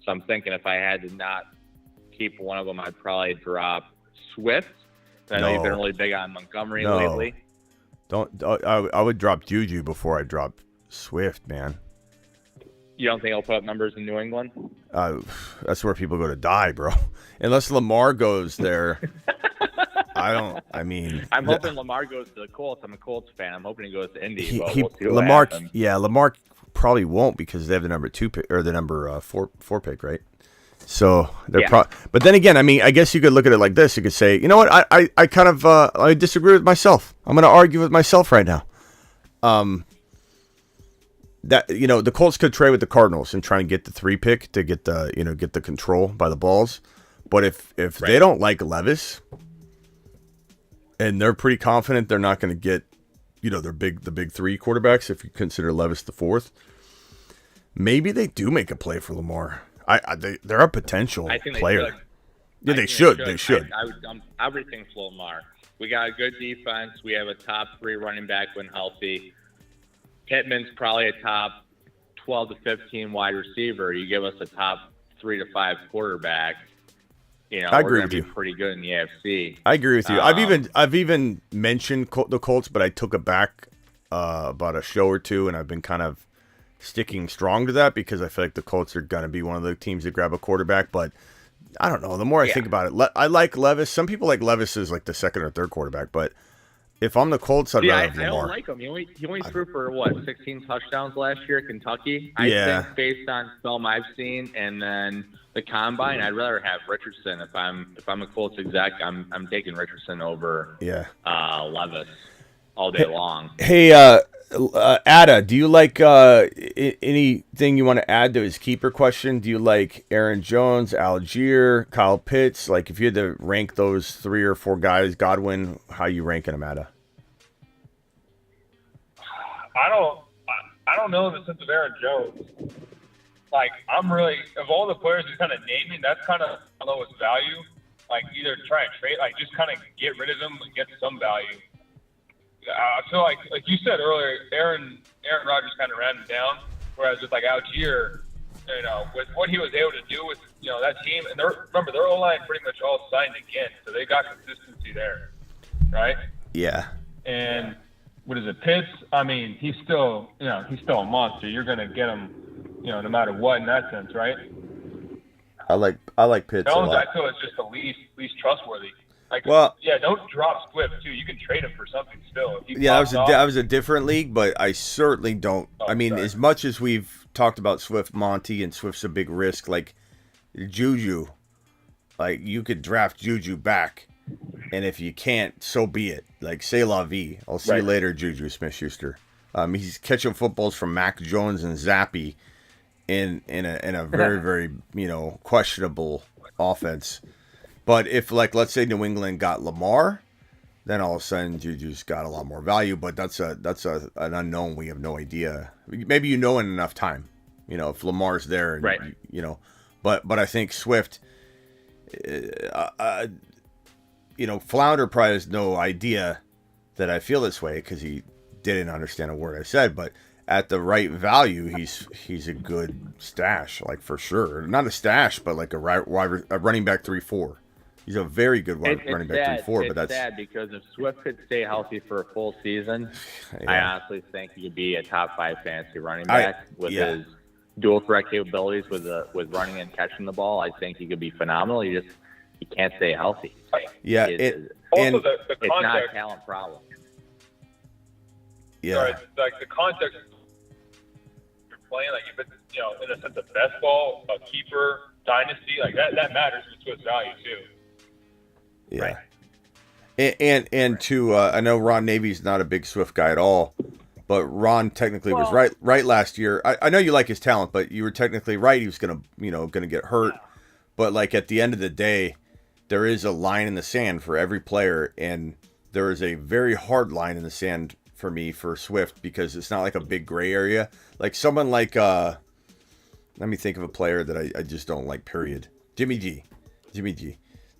So I'm thinking if I had to not keep one of them, I'd probably drop Swift. I know you've been really big on Montgomery lately. I would drop Juju before I drop Swift, man. You don't think he'll put up numbers in New England? That's where people go to die, bro. Unless Lamar goes there. I'm hoping Lamar goes to the Colts. I'm a Colts fan. I'm hoping he goes to Indy. Lamar probably won't because they have the number 2 pick or the number 4 pick, right? So they're but then again, I mean, I guess you could look at it like this. You could say, you know what? I kind of I disagree with myself. I'm going to argue with myself right now. That the Colts could trade with the Cardinals and try and get the 3 pick to get the get the control by the balls. But if they don't like Levis and they're pretty confident they're not going to get the big 3 quarterbacks, if you consider Levis the 4th, maybe they do make a play for Lamar. They're a potential player. Yeah, they should. They should. I would dump everything for Lamar. We got a good defense. We have a top 3 running back when healthy. Pittman's probably a top 12 to 15 wide receiver. You give us a top 3 to 5 quarterback. I agree with you. Pretty good in the AFC. I agree with you. I've even mentioned the Colts, but I took it back about a show or two, and I've been kind of sticking strong to that because I feel like the Colts are going to be one of the teams that grab a quarterback. But I don't know. The more I think about it, I like Levis. Some people like Levis as like the 2nd or 3rd quarterback, but if I'm the Colts, I'd rather have Lamar. I don't like him. He only threw for 16 touchdowns last year at Kentucky. I think based on film I've seen, and then the combine, I'd rather have Richardson. If I'm a Colts exec, I'm taking Richardson over Levis all day long. Hey, Ada, do you like anything you want to add to his keeper question? Do you like Aaron Jones, Algier, Kyle Pitts? Like, if you had to rank those 3 or 4 guys, Godwin, how you ranking them, Ada? I don't know in the sense of Aaron Jones. Like, I'm really, of all the players you're kind of naming, that's kind of lowest value, like either try and trade, like just kind of get rid of him and get some value. I feel like you said earlier, Aaron Rodgers kind of ran him down, whereas with like Algier, you know, with what he was able to do with, you know, that team, and remember their O-line pretty much all signed again, so they got consistency there, right? Yeah. And what is it, Pitts? I mean, he's still a monster. You're gonna get him, you know, no matter what in that sense, right? I like Pitts a Jones, lot. I feel is just the least trustworthy. Like, Well, yeah, don't drop Swift too. You can trade him for something still. If he yeah, pops off, that was a different league, but I certainly don't. I mean, sorry. as much as we've talked about Swift, Monty, and Swift's a big risk, like Juju, like you could draft Juju back, and if you can't, so be it. Like, c'est la vie. I'll see you later, Juju Smith-Schuster. He's catching footballs from Mac Jones and Zappy in a very, very, you know, questionable offense. But if, like, let's say New England got Lamar, then all of a sudden Juju's got a lot more value. But that's an unknown. We have no idea. Maybe you know in enough time, you know, if Lamar's there, and, Right. you know. But I think Swift, you know, Flounder probably has no idea that I feel this way because he didn't understand a word I said. But at the right value, he's a good stash, like, for sure. Not a stash, but like a running back 3-4. He's a very good running back 3-4. But that's sad because if Swift could stay healthy for a full season, yeah. I honestly think he could be a top 5 fantasy running back with his dual threat capabilities with running and catching the ball. I think he could be phenomenal. He can't stay healthy. Yeah, also and the It's not a context. talent problem. yeah. Sorry, like the context you're playing, like if it's, you know, in a sense of best ball, a keeper, dynasty, like that matters with Swiss value too. Yeah. And to I know Ron Navy's not a big Swift guy at all, but Ron technically was right last year. I know you like his talent, but you were technically right. He was gonna get hurt. But like at the end of the day, there is a line in the sand for every player, and there is a very hard line in the sand for me for Swift because it's not like a big gray area. Like someone like let me think of a player that I just don't like, period. Jimmy G.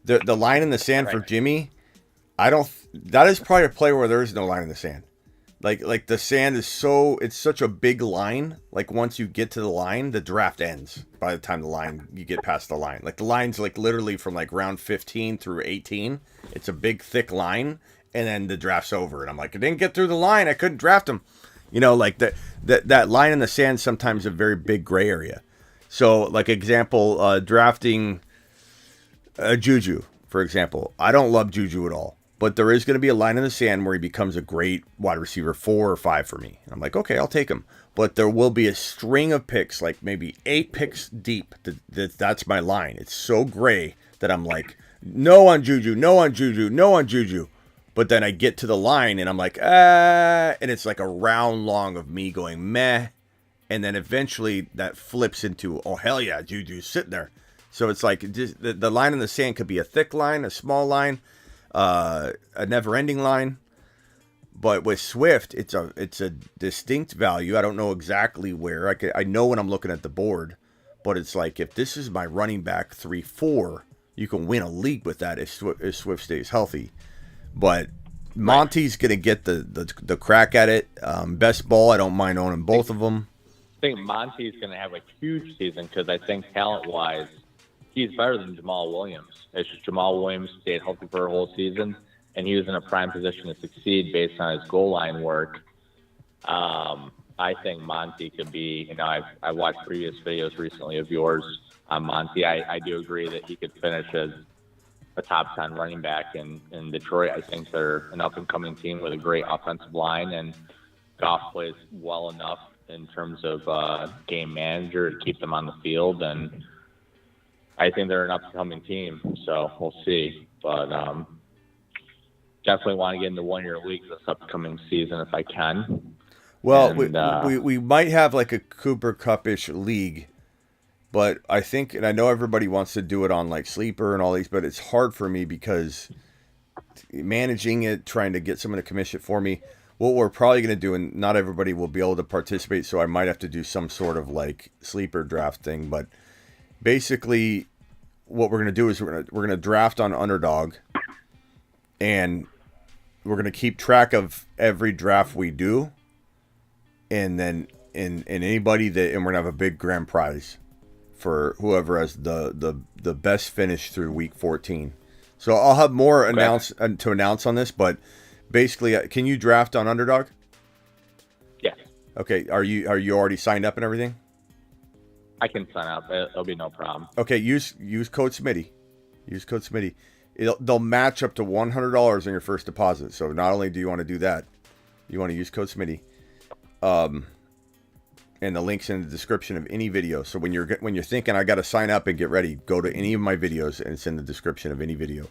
The line in the sand for Jimmy, that is probably a player where there is no line in the sand. Like the sand is it's such a big line. Like once you get to the line, the draft ends by the time you get past the line. Like the line's like literally from like round 15 through 18. It's a big thick line, and then the draft's over. And I'm like, I didn't get through the line. I couldn't draft him. You know, like that line in the sand sometimes a very big gray area. So like example, drafting Juju, for example. I don't love Juju at all. But there is going to be a line in the sand where he becomes a great wide receiver 4 or 5 for me. And I'm like, okay, I'll take him. But there will be a string of picks, like maybe 8 picks deep. That's my line. It's so gray that I'm like, no on Juju, no on Juju, no on Juju. But then I get to the line and I'm like, and it's like a round long of me going meh. And then eventually that flips into, oh, hell yeah, Juju's sitting there. So it's like just, the line in the sand could be a thick line, a small line, a never-ending line. But with Swift, it's a distinct value. I don't know exactly where. I know when I'm looking at the board, but it's like if this is my running back 3-4, you can win a league with that if Swift stays healthy. But Monty's gonna get the crack at it. Best ball, I don't mind owning both of them. I think Monty's going to have a huge season because I think talent-wise, he's better than Jamal Williams. It's just Jamal Williams stayed healthy for a whole season, and he was in a prime position to succeed based on his goal line work. I think Monty could be, I watched previous videos recently of yours on Monty. I do agree that he could finish as a top 10 running back in Detroit. I think they're an up-and-coming team with a great offensive line, and Goff plays well enough in terms of game manager to keep them on the field, and I think they're an up-and-coming team, so we'll see. But definitely want to get into one-year leagues this upcoming season if I can. Well, And, we might have like a Cooper Cup-ish league, but I think, and I know everybody wants to do it on like Sleeper and all these, but it's hard for me because managing it, trying to get someone to commission it for me. What we're probably going to do, and not everybody will be able to participate, so I might have to do some sort of like Sleeper draft thing, but basically what we're gonna do is we're gonna draft on Underdog, and we're gonna keep track of every draft we do, and then and anybody that, and we're gonna have a big grand prize for whoever has the best finish through week 14. So I'll have more to announce on this, but basically, can you draft on Underdog? Yeah. Okay. Are you already signed up and everything? I can sign up. It'll be no problem. Okay. Use code Smitty. Use code Smitty. They'll match up to $100 on your first deposit. So not only do you want to do that, you want to use code Smitty. And the link's in the description of any video. So when you're thinking I got to sign up and get ready, go to any of my videos and it's in the description of any video.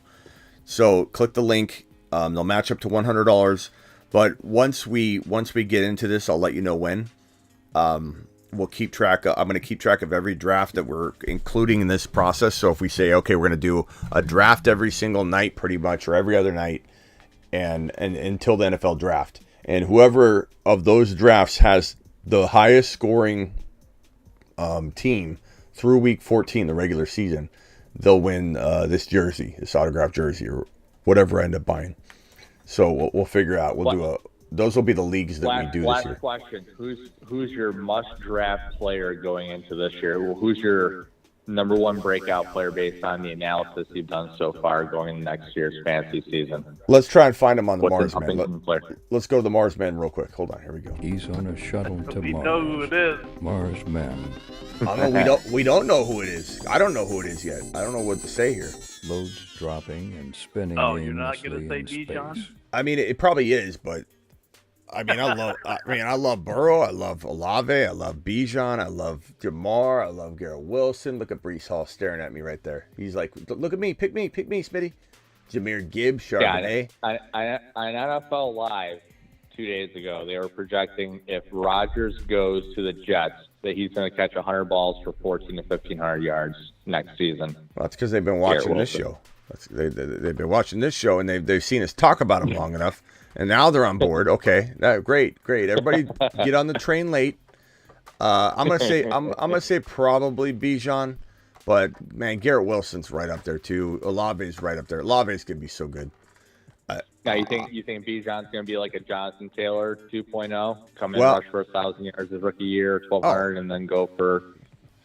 So click the link. They'll match up to $100. But once we get into this, I'll let you know when. We'll keep track. I'm going to keep track of every draft that we're including in this process. So if we say, okay, we're going to do a draft every single night, pretty much, or every other night, and until the NFL draft, and whoever of those drafts has the highest scoring team through week 14, the regular season, they'll win this jersey, this autographed jersey, or whatever I end up buying. So we'll figure out. Those will be the leagues that we do this year. Last question: Who's your must draft player going into this year? Who's your number one breakout player based on the analysis you've done so far going into next year's fantasy season? Let's try and find him on the What's Mars Man. Let's go to the Mars Man real quick. Hold on, here we go. He's on a shuttle to We Mars. know who it is. Mars Man. We don't know who it is. I don't know who it is yet. I don't know what to say here. Loads dropping and spinning Oh, you're not aimlessly gonna say in Bijan? space. I mean, it probably is, but I love Burrow. I love Olave. I love Bijan. I love Jamar. I love Garrett Wilson. Look at Breece Hall staring at me right there. He's like, look at me. Pick me, Smitty. Jameer Gibbs, Charbonnet. On NFL Live 2 days ago, they were projecting if Rodgers goes to the Jets, that he's going to catch 100 balls for 14 to 1,500 yards next season. Well, that's because they've been watching this show. They've been watching this show, and they've seen us talk about him long enough, and now they're on board. Okay, great. Everybody get on the train late. I'm gonna say probably Bijan, but man, Garrett Wilson's right up there too. Olave's right up there. Olave's gonna be so good. Now you think Bijan's going to be like a Jonathan Taylor 2.0, come in rush for 1,000 yards his rookie year, 1,200, and then go for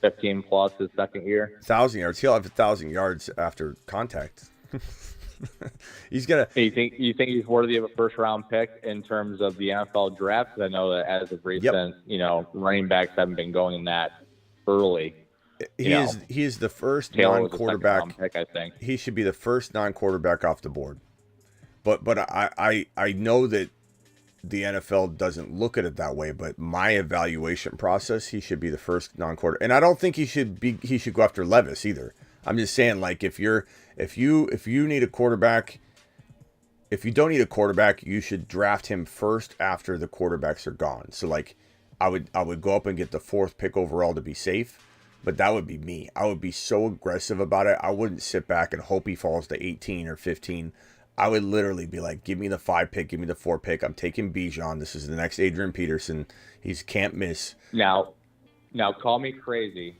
15 plus his second year? 1,000 yards. He'll have 1,000 yards after contact. He's gonna. You think he's worthy of a first round pick in terms of the NFL draft? Because I know that as of recent, running backs haven't been going that early. He is the first Taylor non-quarterback was a second-round pick, I think. He should be the first non-quarterback off the board. But I know that the NFL doesn't look at it that way. But my evaluation process, he should be the first non-quarter, and I don't think he should go after Levis either. I'm just saying, like, if you need a quarterback, if you don't need a quarterback, you should draft him first after the quarterbacks are gone. So like, I would go up and get the 4th pick overall to be safe. But that would be me. I would be so aggressive about it. I wouldn't sit back and hope he falls to 18 or 15. I would literally be like, give me the 5 pick, give me the 4 pick. I'm taking Bijan. This is the next Adrian Peterson. He's can't miss. Now, call me crazy.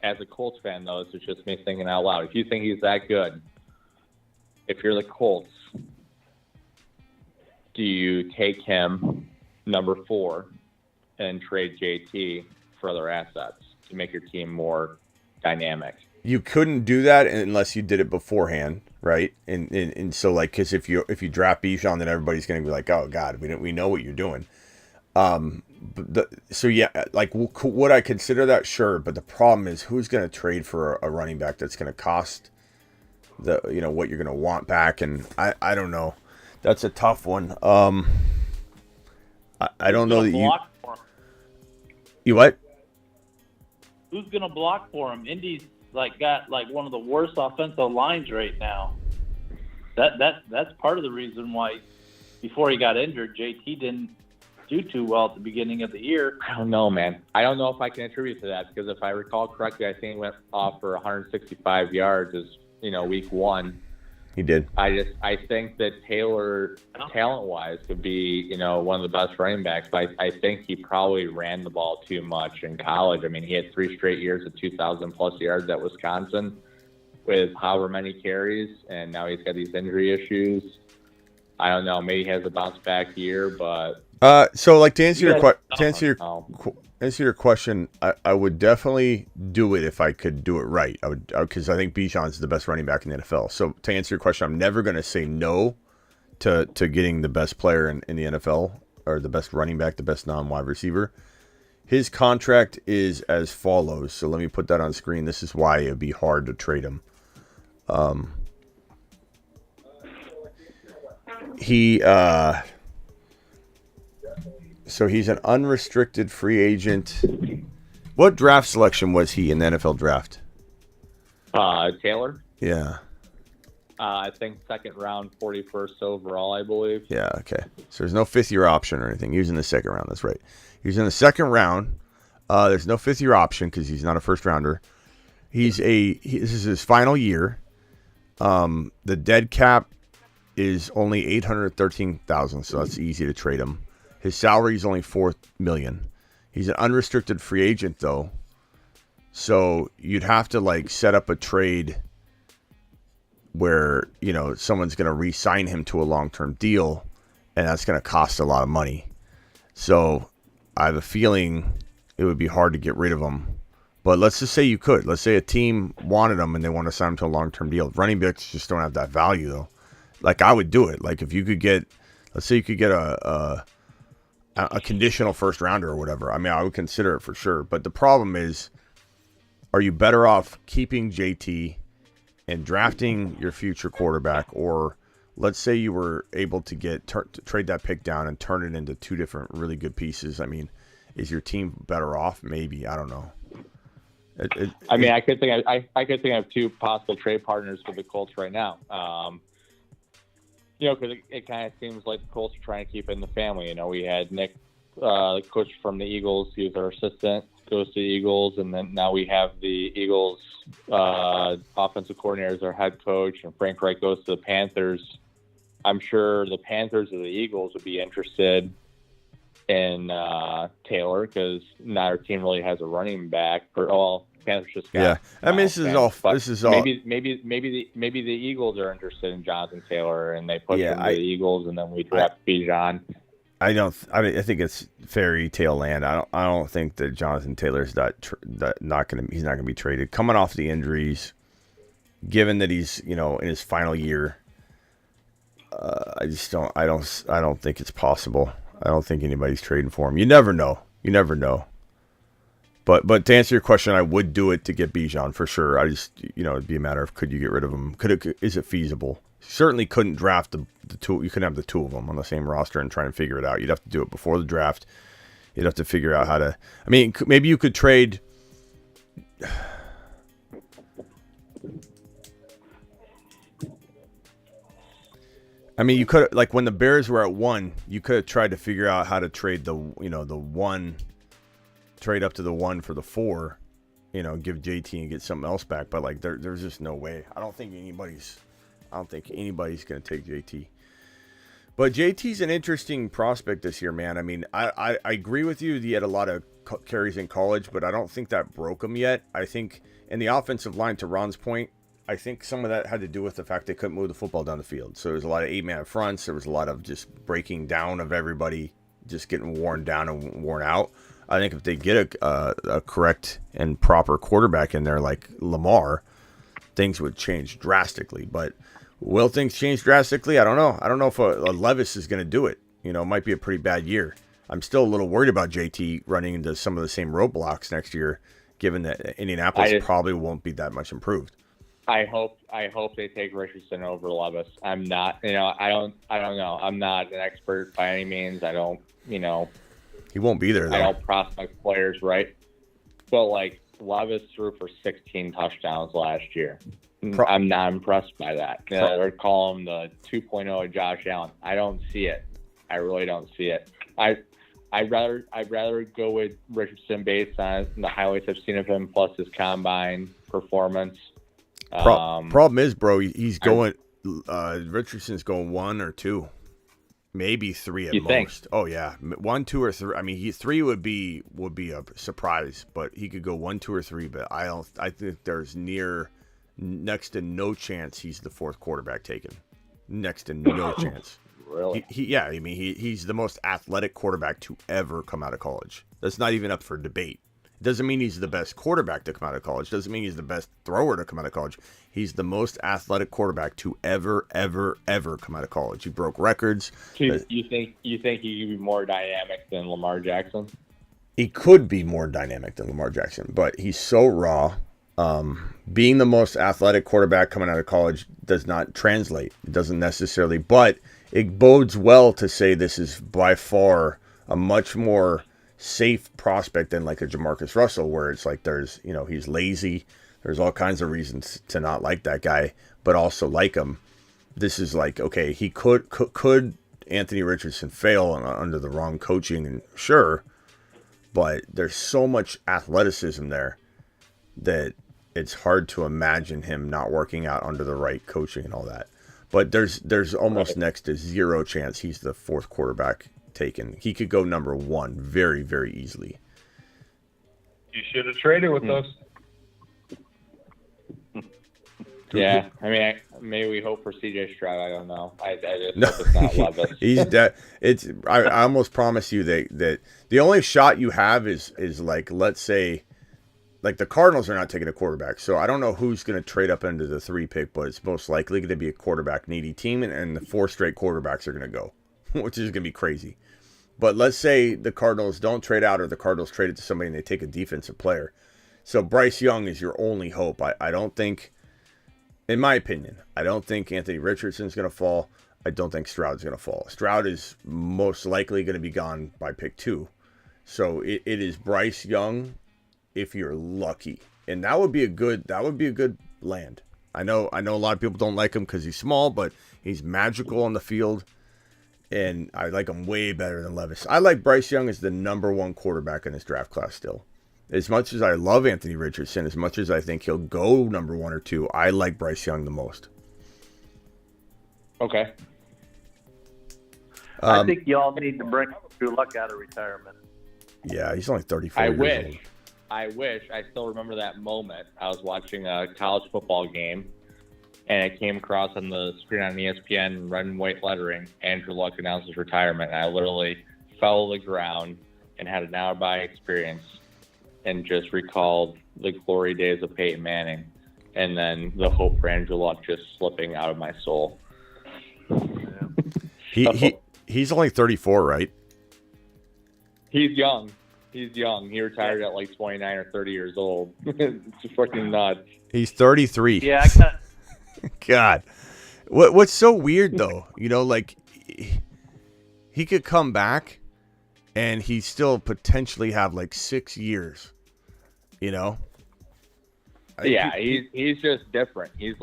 As a Colts fan, though, this is just me thinking out loud. If you think he's that good, if you're the Colts, do you take him number 4 and trade JT for other assets to make your team more dynamic? You couldn't do that unless you did it beforehand, right? And so, like, because if you draft Bijan, then everybody's going to be like, oh God, we know what you're doing. So yeah, like, would I consider that? Sure, but the problem is, who's going to trade for a running back that's going to cost what you're going to want back? And I don't know. That's a tough one. I don't know that you what? Who's going to block for him? Indy's got one of the worst offensive lines right now. That's part of the reason why before he got injured, JT didn't do too well at the beginning of the year. I don't know, man. I don't know if I can attribute to that because if I recall correctly, I think he went off for 165 yards as week 1. He did. I think that Taylor, talent-wise, could be one of the best running backs, but I think he probably ran the ball too much in college. I mean, he had 3 straight years of 2,000 plus yards at Wisconsin. with however many carries, and now he's got these injury issues. I don't know. Maybe he has a bounce back year, but so like to answer know. answer your question, I would definitely do it if I could do it right. I would, because I think Bijan's the best running back in the NFL. So to answer your question, I'm never going to say no to getting the best player in the NFL, or the best running back, the best non-wide receiver. His contract is as follows. So let me put that on screen. This is why it'd be hard to trade him. So he's an unrestricted free agent. What draft selection was he in the NFL draft? Taylor. Yeah. I think second round, 41st overall, I believe. Yeah, okay. So there's no fifth-year option or anything. He was in the second round. That's right. He was in the second round. There's no fifth-year option because he's not a first-rounder. This is his final year. The dead cap is only $813,000, so that's easy to trade him. His salary is only $4 million. He's an unrestricted free agent, though. So you'd have to like set up a trade where, you know, someone's going to re-sign him to a long-term deal, and that's going to cost a lot of money. So I have a feeling it would be hard to get rid of him. But let's just say you could. Let's say a team wanted him and they want to sign him to a long-term deal. Running backs just don't have that value, though. Like, I would do it. Like, if you could get, let's say you could get a conditional first-rounder or whatever. I mean, I would consider it for sure. But the problem is, are you better off keeping JT and drafting your future quarterback, or let's say you were able to trade that pick down and turn it into two different really good pieces? I mean, is your team better off? Maybe. I don't know. I could think of two possible trade partners for the Colts right now. You know, because it kind of seems like the Colts are trying to keep it in the family. You know, we had Nick, the coach from the Eagles, he was our assistant, goes to the Eagles, and then now we have the Eagles offensive coordinator as our head coach, and Frank Reich goes to the Panthers. I'm sure the Panthers or the Eagles would be interested in Taylor, because not our team really has a running back. Panthers just got. Yeah, I mean, this is all. Maybe the Eagles are interested in Jonathan Taylor, and they put him to the Eagles, and then we draft Bijan. I think it's fairy tale land. I don't think that Jonathan Taylor's he's not going to be traded. Coming off the injuries, given that he's, you know, in his final year, I don't think it's possible. I don't think anybody's trading for him. You never know. But to answer your question, I would do it to get Bijan for sure. It'd be a matter of, could you get rid of him? Is it feasible? You certainly couldn't draft the two. You couldn't have the two of them on the same roster and try and figure it out. You'd have to do it before the draft. You'd have to figure out how to. I mean, maybe you could trade. I mean, you could, like when the Bears were at 1, you could have tried to figure out how to trade the 1, trade up to the 1 for the 4, give JT and get something else back. But like, there's just no way. I don't think anybody's going to take JT. But JT's an interesting prospect this year, man. I mean, I agree with you. He had a lot of carries in college, but I don't think that broke him yet. I think in the offensive line, to Ron's point, I think some of that had to do with the fact they couldn't move the football down the field. So there was a lot of 8-man fronts. There was a lot of just breaking down of everybody, just getting worn down and worn out. I think if they get a correct and proper quarterback in there like Lamar, things would change drastically. But will things change drastically? I don't know. I don't know if a Levis is going to do it. It might be a pretty bad year. I'm still a little worried about JT running into some of the same roadblocks next year, given that Indianapolis probably won't be that much improved. I hope they take Richardson over Levis. I'm not, I don't know. I'm not an expert by any means. I don't, He won't be there, though. I don't prospect players, right? But like Levis threw for 16 touchdowns last year. I'm not impressed by that. They're calling him the 2.0 of Josh Allen. I don't see it. I really don't see it. I'd rather go with Richardson based on the highlights I've seen of him, plus his combine performance. Problem is, bro, he's going. Richardson's going 1 or 2, maybe 3 at most. Think? Oh yeah, 1, 2, or 3. I mean, 3 would be a surprise, but he could go 1, 2, or 3. But I think there's near next to no chance he's the fourth quarterback taken. Next to no chance. Really? He's the most athletic quarterback to ever come out of college. That's not even up for debate. Doesn't mean he's the best quarterback to come out of college. Doesn't mean he's the best thrower to come out of college. He's the most athletic quarterback to ever come out of college. He broke records. You think he could be more dynamic than Lamar Jackson? He could be more dynamic than Lamar Jackson, but he's so raw. Being the most athletic quarterback coming out of college does not translate. It doesn't necessarily, but it bodes well to say this is by far a much more safe prospect than like a Jamarcus Russell, where it's like there's, he's lazy. There's all kinds of reasons to not like that guy, but also like him. This is like, okay, he could Anthony Richardson fail under the wrong coaching, and sure, but there's so much athleticism there that it's hard to imagine him not working out under the right coaching and all that. But there's almost next to zero chance he's the fourth quarterback taken. He could go number one very, very easily. You should have traded with us. Yeah, I mean, maybe we hope for CJ Stroud. I don't know. I just hope it's not Levis. He's dead. I almost promise you that the only shot you have is like, let's say, like the Cardinals are not taking a quarterback, so I don't know who's going to trade up into the 3 pick, but it's most likely going to be a quarterback needy team, and the 4 straight quarterbacks are going to go, which is going to be crazy. But let's say the Cardinals don't trade out, or the Cardinals trade it to somebody and they take a defensive player. So Bryce Young is your only hope. I don't think, in my opinion, I don't think Anthony Richardson's going to fall. I don't think Stroud's going to fall. Stroud is most likely going to be gone by pick 2. So it is Bryce Young if you're lucky. And that would be a good land. I know a lot of people don't like him because he's small, but he's magical on the field. And I like him way better than Levis. I like Bryce Young as the number 1 quarterback in this draft class still. As much as I love Anthony Richardson, as much as I think he'll go number 1 or 2, I like Bryce Young the most. Okay. I think y'all need to bring Drew Luck out of retirement. Yeah, he's only 34 years old. I wish. I still remember that moment. I was watching a college football game, and it came across on the screen on ESPN in red and white lettering. Andrew Luck announced his retirement, and I literally fell to the ground and had an hour-by experience and just recalled the glory days of Peyton Manning, and then the hope for Andrew Luck just slipping out of my soul. He's only 34, right? He's young. He retired at like 29 or 30 years old. It's fucking nuts. He's 33. Yeah, I got. God, what's so weird though? Like he could come back, and he still potentially have like 6 years. Yeah, he's just different. He's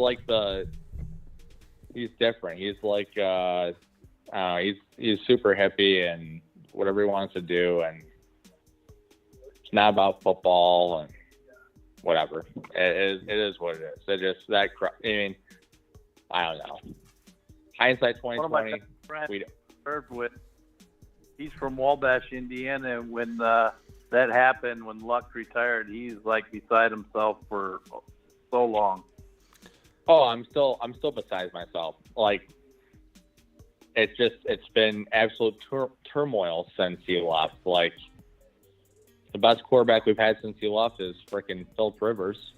different. He's like he's super hippie and whatever he wants to do, and it's not about football and whatever. It is what it is. It just that. I mean, I don't know. Hindsight 2020. One of my friends served with. He's from Wabash, Indiana. When that happened, when Luck retired, he's like beside himself for so long. Oh, I'm still beside myself. Like it's been absolute turmoil since he left. Like the best quarterback we've had since he left is freaking Philip Rivers,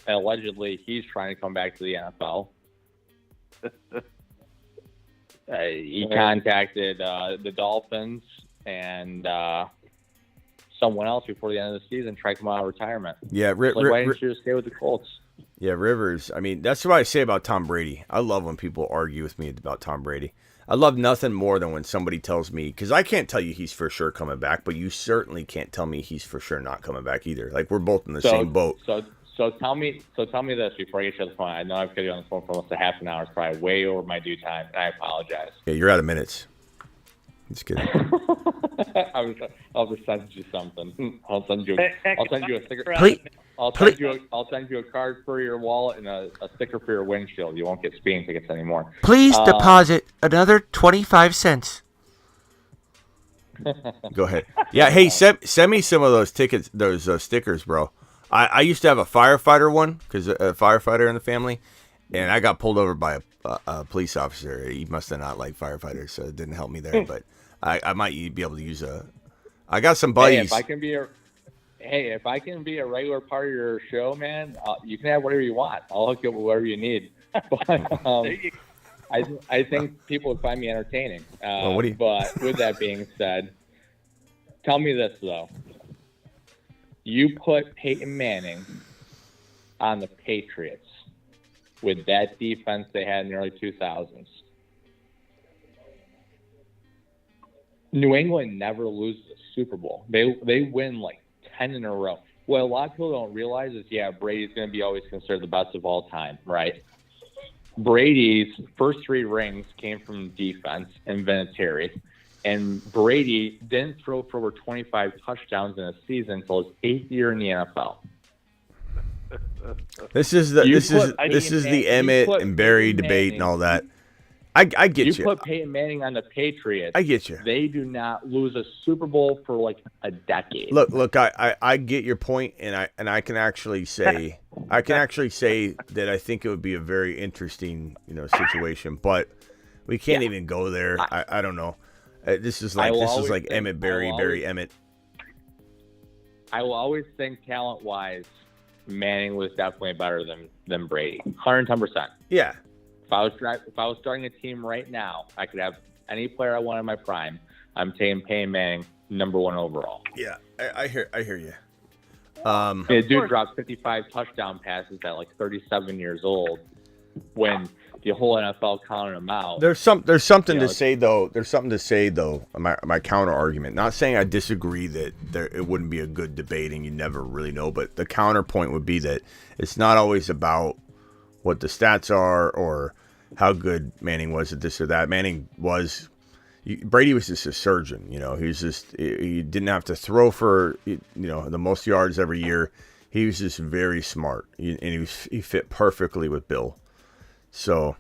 and allegedly he's trying to come back to the NFL. He contacted the Dolphins and someone else before the end of the season, tried to come out of retirement. Yeah, why didn't you just stay with the Colts? Yeah, Rivers. I mean, that's what I say about Tom Brady. I love when people argue with me about Tom Brady. I love nothing more than when somebody tells me, because I can't tell you he's for sure coming back, but you certainly can't tell me he's for sure not coming back either. Like, we're both in the same boat. So tell me this before I get you on the phone. I know I've got you on the phone for almost a half an hour. It's probably way over my due time, and I apologize. Yeah, you're out of minutes. Just kidding. I'll just send you something. I'll send you a sticker. I'll send you a card for your wallet and a sticker for your windshield. You won't get speeding tickets anymore. Please deposit another 25 cents. Go ahead. Yeah, hey, send me some of those tickets, those stickers, bro. I used to have a firefighter one because a firefighter in the family, and I got pulled over by a police officer. He must have not liked firefighters, so it didn't help me there. But I might be able to use a. I got some buddies. Hey, if I can be a regular part of your show, man, you can have whatever you want. I'll hook you up with whatever you need. But I think people would find me entertaining. But with that being said, tell me this though. You put Peyton Manning on the Patriots with that defense they had in the early 2000s. New England never loses a Super Bowl. They win like 10 in a row. What a lot of people don't realize is, Brady's going to be always considered the best of all time, right? Brady's first 3 rings came from defense and Vinatieri. And Brady didn't throw for over 25 touchdowns in a season until his 8th year in the NFL. This is the Emmett and Barry debate and all that. I get you. You put Peyton Manning on the Patriots. I get you. They do not lose a Super Bowl for like a decade. Look. I get your point, and I can actually say that I think it would be a very interesting situation, but we can't even go there. I don't know. This is like Emmett Barry Emmett. I will always think talent-wise, Manning was definitely better than Brady, 110%. Yeah. If I was starting a team right now, I could have any player I want in my prime. I'm taking Peyton Manning #1 overall. Yeah, I hear you. The dude dropped 55 touchdown passes at like 37 years old when the whole NFL counted him out. There's something to say though. There's something to say though. My counter argument. Not saying I disagree that it wouldn't be a good debate and you never really know, but the counterpoint would be that it's not always about what the stats are or how good Manning was at this or that. Brady was just a surgeon. He didn't have to throw for the most yards every year. He was just very smart, and he fit perfectly with Bill. So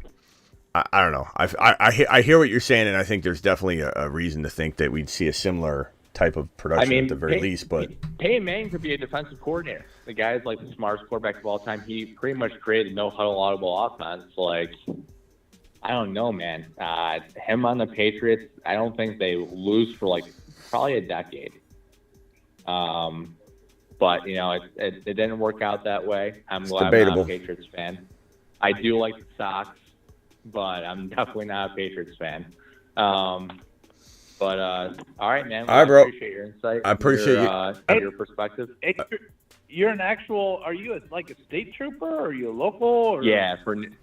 I don't know. I hear what you're saying, and I think there's definitely a reason to think that we'd see a similar type of production at the very least. But Peyton Manning could be a defensive coordinator. The guy's like the smartest quarterback of all time. He pretty much created no huddle audible offense. Like, I don't know, man. Him on the Patriots, I don't think they lose for like probably a decade. But it didn't work out that way. I'm glad I'm not a Patriots fan. I do like the Sox, but I'm definitely not a Patriots fan. All right, man. All right, bro. I appreciate your insight. I appreciate your perspective. You're an actual. Are you like a state trooper? Or are you a local? Or? Yeah,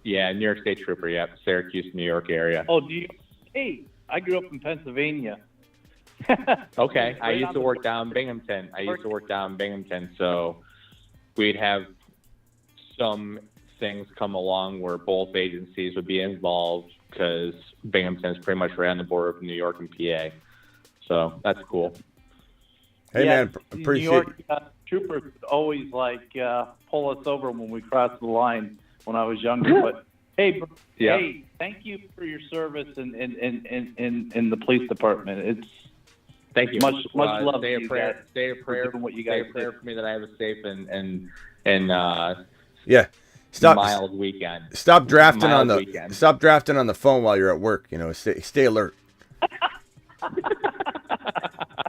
New York State Trooper. Yeah, Syracuse, New York area. Oh, do you? Hey, I grew up in Pennsylvania. Okay, I used to work down Binghamton. So we'd have some things come along where both agencies would be involved because Binghamton is pretty much right on the border of New York and PA. So that's cool. Hey, man, appreciate New York troopers would always pull us over when we crossed the line when I was younger. But hey, thank you for your service in the police department. Thank you. Much love. Say a prayer. Say a prayer for me that I have a safe and mild weekend. Stop drafting on the phone while you're at work. Stay alert.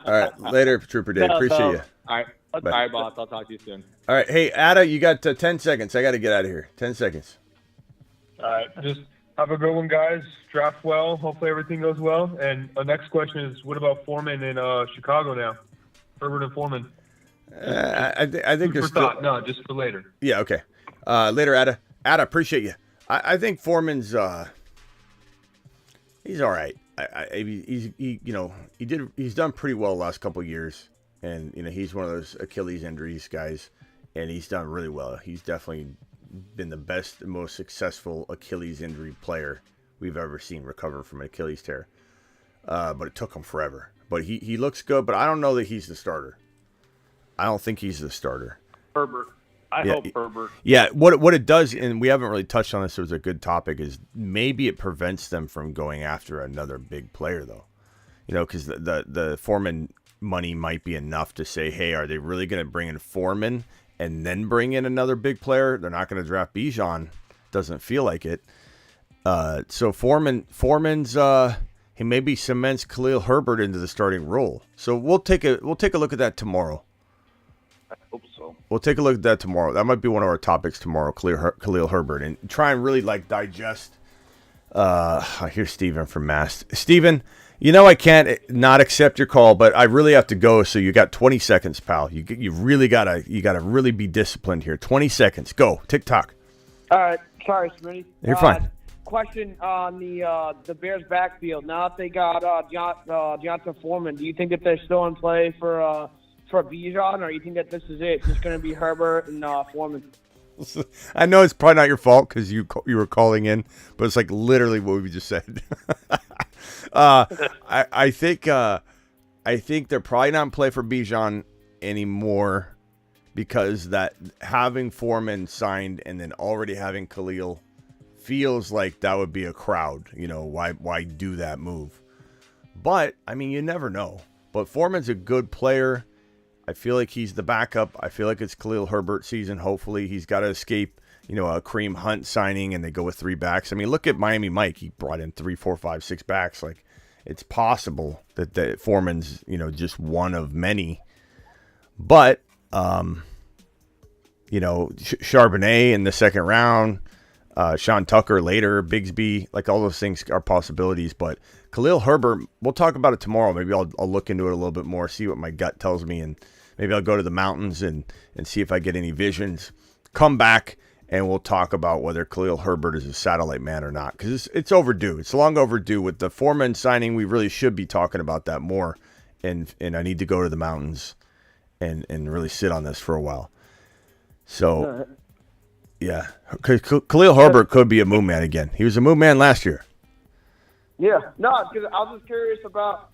All right, later, Trooper Dave. Appreciate you. All right, bye. All right, boss. I'll talk to you soon. All right, hey, Ada, you got 10 seconds. I got to get out of here. 10 seconds. All right, just have a good one, guys. Draft well. Hopefully everything goes well. And the next question is, what about Foreman in Chicago now? Herbert and Foreman. I think there's still... No, just for later. Yeah, okay. Later, Ada. Ada, appreciate you. I think Foreman's he's all right. He's done pretty well the last couple of years, and he's one of those Achilles injuries guys, and he's done really well. He's definitely been the best, most successful Achilles injury player we've ever seen recover from an Achilles tear. But it took him forever. But he looks good, but I don't know that he's the starter. I don't think he's the starter. Herbert. I hope Herbert. Yeah, what it does, and we haven't really touched on this, it was a good topic, is maybe it prevents them from going after another big player, though. Because the Foreman money might be enough to say, hey, are they really going to bring in Foreman and then bring in another big player. They're not going to draft Bijan. Doesn't feel like it. So Foreman's he maybe cements Khalil Herbert into the starting role. So we'll take a look at that tomorrow. I hope so. We'll take a look at that tomorrow. That might be one of our topics tomorrow, Khalil Herbert, and try and really like digest. I hear Steven from Mass. Steven, I can't not accept your call, but I really have to go. So you got 20 seconds, pal. You really gotta really be disciplined here. 20 seconds. Go. TikTok. All right. Sorry, Smitty. You're fine. Question on the Bears backfield. Now that they got Jonathan Foreman, do you think that they're still in play for Bijan, or you think that this is it? It's just going to be Herbert and Foreman. I know it's probably not your fault because you were calling in, but it's like literally what we just said. I think they're probably not in play for Bijan anymore because that having Foreman signed and then already having Khalil feels like that would be a crowd. Why do that move? But I mean, you never know. But Foreman's a good player. I feel like he's the backup. I feel like it's Khalil Herbert season. Hopefully he's got to escape, a Kareem Hunt signing and they go with 3 backs. I mean, look at Miami Mike. He brought in 3, 4, 5, 6 backs. Like, it's possible that Foreman's, just one of many. But, Charbonnet in the second round, Sean Tucker later, Bigsby, like all those things are possibilities. But Khalil Herbert, we'll talk about it tomorrow. Maybe I'll look into it a little bit more, see what my gut tells me, and maybe I'll go to the mountains and see if I get any visions. Come back, and we'll talk about whether Khalil Herbert is a satellite man or not, because it's overdue. It's long overdue. With the Foreman signing, we really should be talking about that more, and I need to go to the mountains and really sit on this for a while. So, yeah, Khalil Herbert could be a moon man again. He was a moon man last year. Yeah, no, because I was just curious about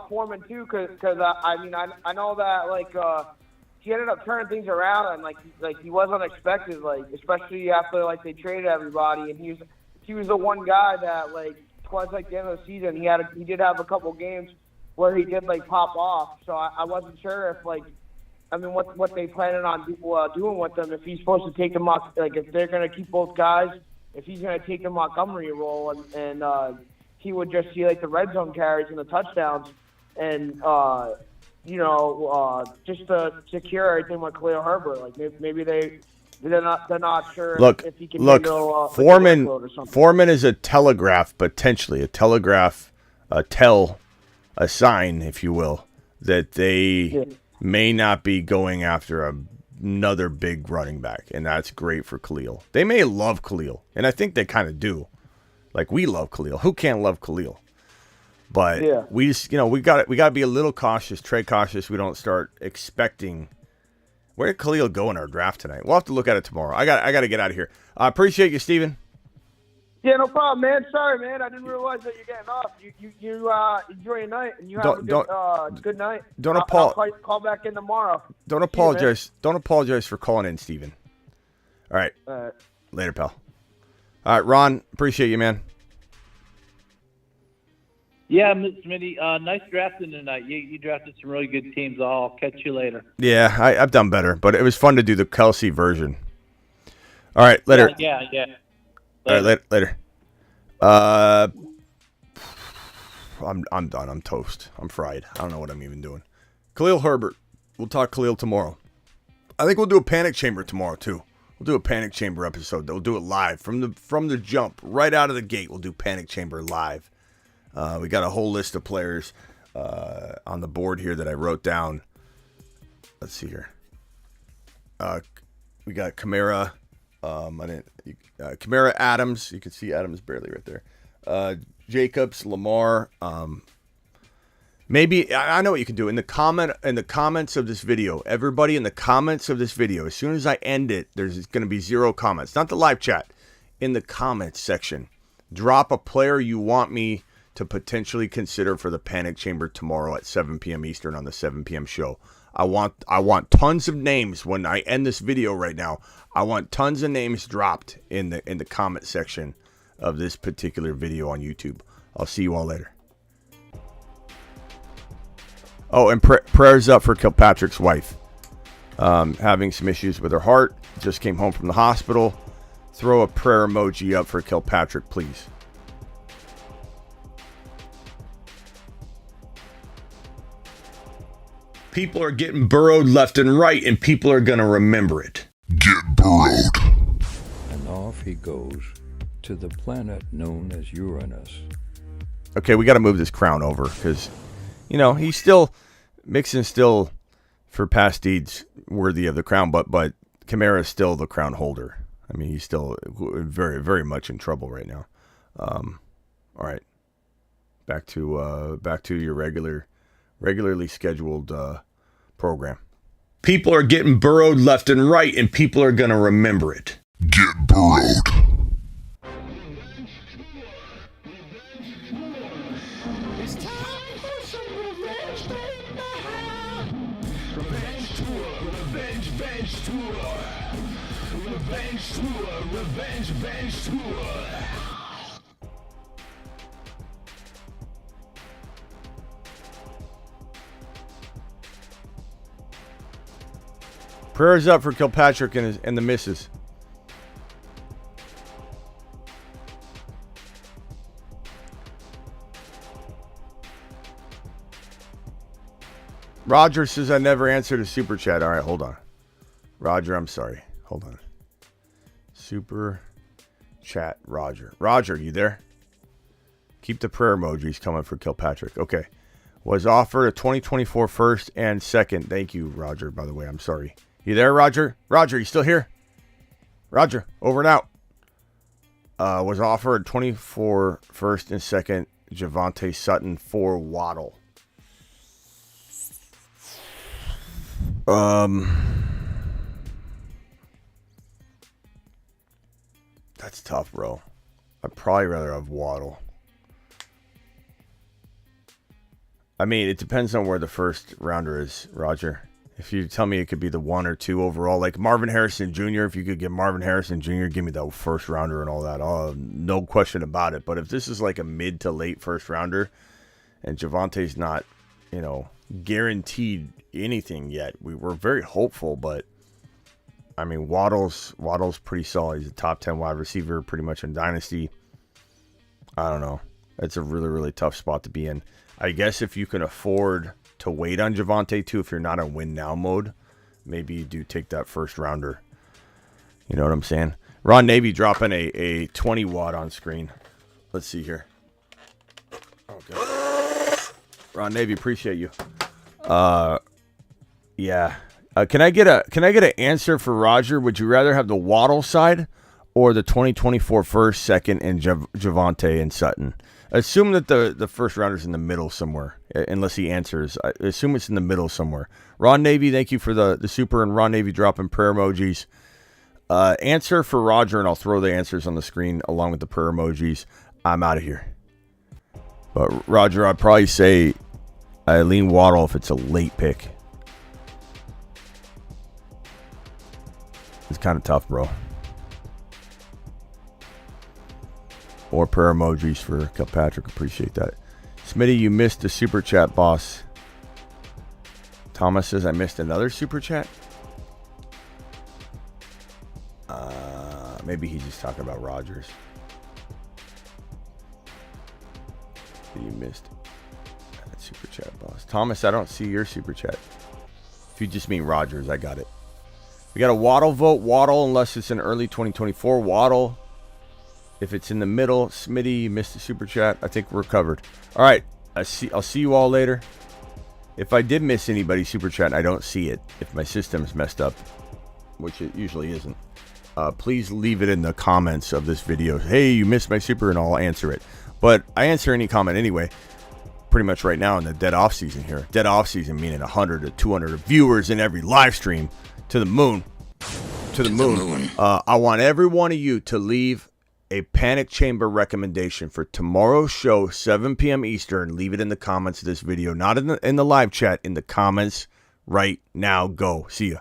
Foreman too, because I know that he ended up turning things around and he was unexpected, especially after they traded everybody, and he was the one guy that towards the end of the season he did have a couple games where he did pop off. So I wasn't sure if what they planning on doing with them, if he's supposed to take them off, if they're going to keep both guys, if he's going to take the Montgomery role and he would just see the red zone carries and the touchdowns and just to secure everything with Khalil Herbert. Maybe they're not sure if he can handle Foreman or something. Foreman is a telegraph, potentially a sign, if you will, that they may not be going after another big running back, and that's great for Khalil. They may love Khalil, and I think they kind of do. We love Khalil. Who can't love Khalil? But we just, we got to be a little cautious, tread cautious. We don't start expecting. Where did Khalil go in our draft tonight? We'll have to look at it tomorrow. I got to get out of here. I appreciate you, Steven. Yeah, no problem, man. Sorry, man. I didn't realize that you're getting off. You enjoy your night, and you have a good night. Don't apologize. I'll call back in tomorrow. Don't apologize. Don't apologize for calling in, Steven. All right. Later, pal. All right, Ron. Appreciate you, man. Yeah, Mr. Smitty, nice drafting tonight. You drafted some really good teams. I'll catch you later. Yeah, I've done better, but it was fun to do the Kelsey version. All right, later. Yeah. All right, later. I'm done. I'm toast. I'm fried. I don't know what I'm even doing. Khalil Herbert. We'll talk Khalil tomorrow. I think we'll do a panic chamber tomorrow too. We'll do a panic chamber episode. We'll do it live from the jump, right out of the gate. We'll do panic chamber live. We got a whole list of players on the board here that I wrote down. Let's see here. We got Kamara. Kamara, Adams. You can see Adams barely right there. Jacobs, Lamar. Maybe I know what you can do in the comments of this video. Everybody in the comments of this video. As soon as I end it, there's going to be 0 comments. Not the live chat. In the comments section, drop a player you want me to potentially consider for the panic chamber tomorrow at 7 p.m. Eastern on the 7 p.m. show. I want tons of names when I end this video right now. I want tons of names dropped in the comment section of this particular video on YouTube. I'll see you all later. Oh, and prayers up for Kilpatrick's wife. having some issues with her heart. Just came home from the hospital. Throw a prayer emoji up for Kilpatrick, please. People are getting burrowed left and right, and people are going to remember it. Get burrowed. And off he goes to the planet known as Uranus. Okay, we got to move this crown over because, you know, Mixon's still for past deeds worthy of the crown, but Kamara's still the crown holder. I mean, he's still very, very much in trouble right now. All right, back to your regularly scheduled program. People are getting burrowed left and right, and people are going to remember it. Get burrowed. It's time for some revenge Revenge tour, revenge tour. Revenge tour, revenge tour. Prayers up for Kilpatrick and the missus. Roger says I never answered a super chat. All right, hold on. Roger, I'm sorry. Hold on. Super chat, Roger. Roger, you there? Keep the prayer emojis coming for Kilpatrick. Okay. Was offered a 2024 first and second. Thank you, Roger, by the way. I'm sorry. You there, Roger? Roger, you still here? Roger, over and out. Was offered 24 first and second. Javonte Sutton for Waddle. That's tough, bro. I'd probably rather have Waddle. I mean, it depends on where the first rounder is, Roger. If you tell me it could be the 1 or 2 overall, like Marvin Harrison Jr., if you could get Marvin Harrison Jr., give me that first rounder and all that. Oh, no question about it. But if this is like a mid to late first rounder and Javonte's not, you know, guaranteed anything yet, we're very hopeful. But, I mean, Waddle's pretty solid. He's a top 10 wide receiver pretty much in Dynasty. I don't know. It's a really, really tough spot to be in. I guess if you can afford to wait on Javonte too, if you're not in win now mode, maybe you do take that first rounder. You know what I'm saying? Ron Navy dropping a 20 watt on screen. Let's see here. Okay. Ron Navy, appreciate you. Yeah. Can I get an answer for Roger? Would you rather have the Waddle side or the 2024 first, second, and Javonte and Sutton? Assume that the first rounder's in the middle somewhere, unless he answers. I assume it's in the middle somewhere. Ron Navy, thank you for the super, and Ron Navy dropping prayer emojis. Answer for Roger, and I'll throw the answers on the screen along with the prayer emojis. I'm out of here. But Roger, I'd probably say I lean Waddle if it's a late pick. It's kind of tough, bro. Or prayer emojis for Kilpatrick. Appreciate that. Smitty, you missed the super chat, boss. Thomas says I missed another super chat. Maybe he's just talking about Rogers. You missed that super chat, boss. Thomas, I don't see your super chat. If you just mean Rogers, I got it. We got a Waddle vote. Waddle, unless it's in early 2024. Waddle. If it's in the middle, Smitty, you missed the super chat. I think we're covered. All right. I'll see you all later. If I did miss anybody's super chat and I don't see it, if my system's messed up, which it usually isn't, please leave it in the comments of this video. Hey, you missed my super, and I'll answer it. But I answer any comment anyway, pretty much right now in the dead off season here. Dead off season meaning 100 to 200 viewers in every live stream to the moon. To the moon. I want every one of you to leave a panic chamber recommendation for tomorrow's show, 7 p.m. Eastern. Leave it in the comments of this video, not in the live chat, in the comments right now. Go. See ya.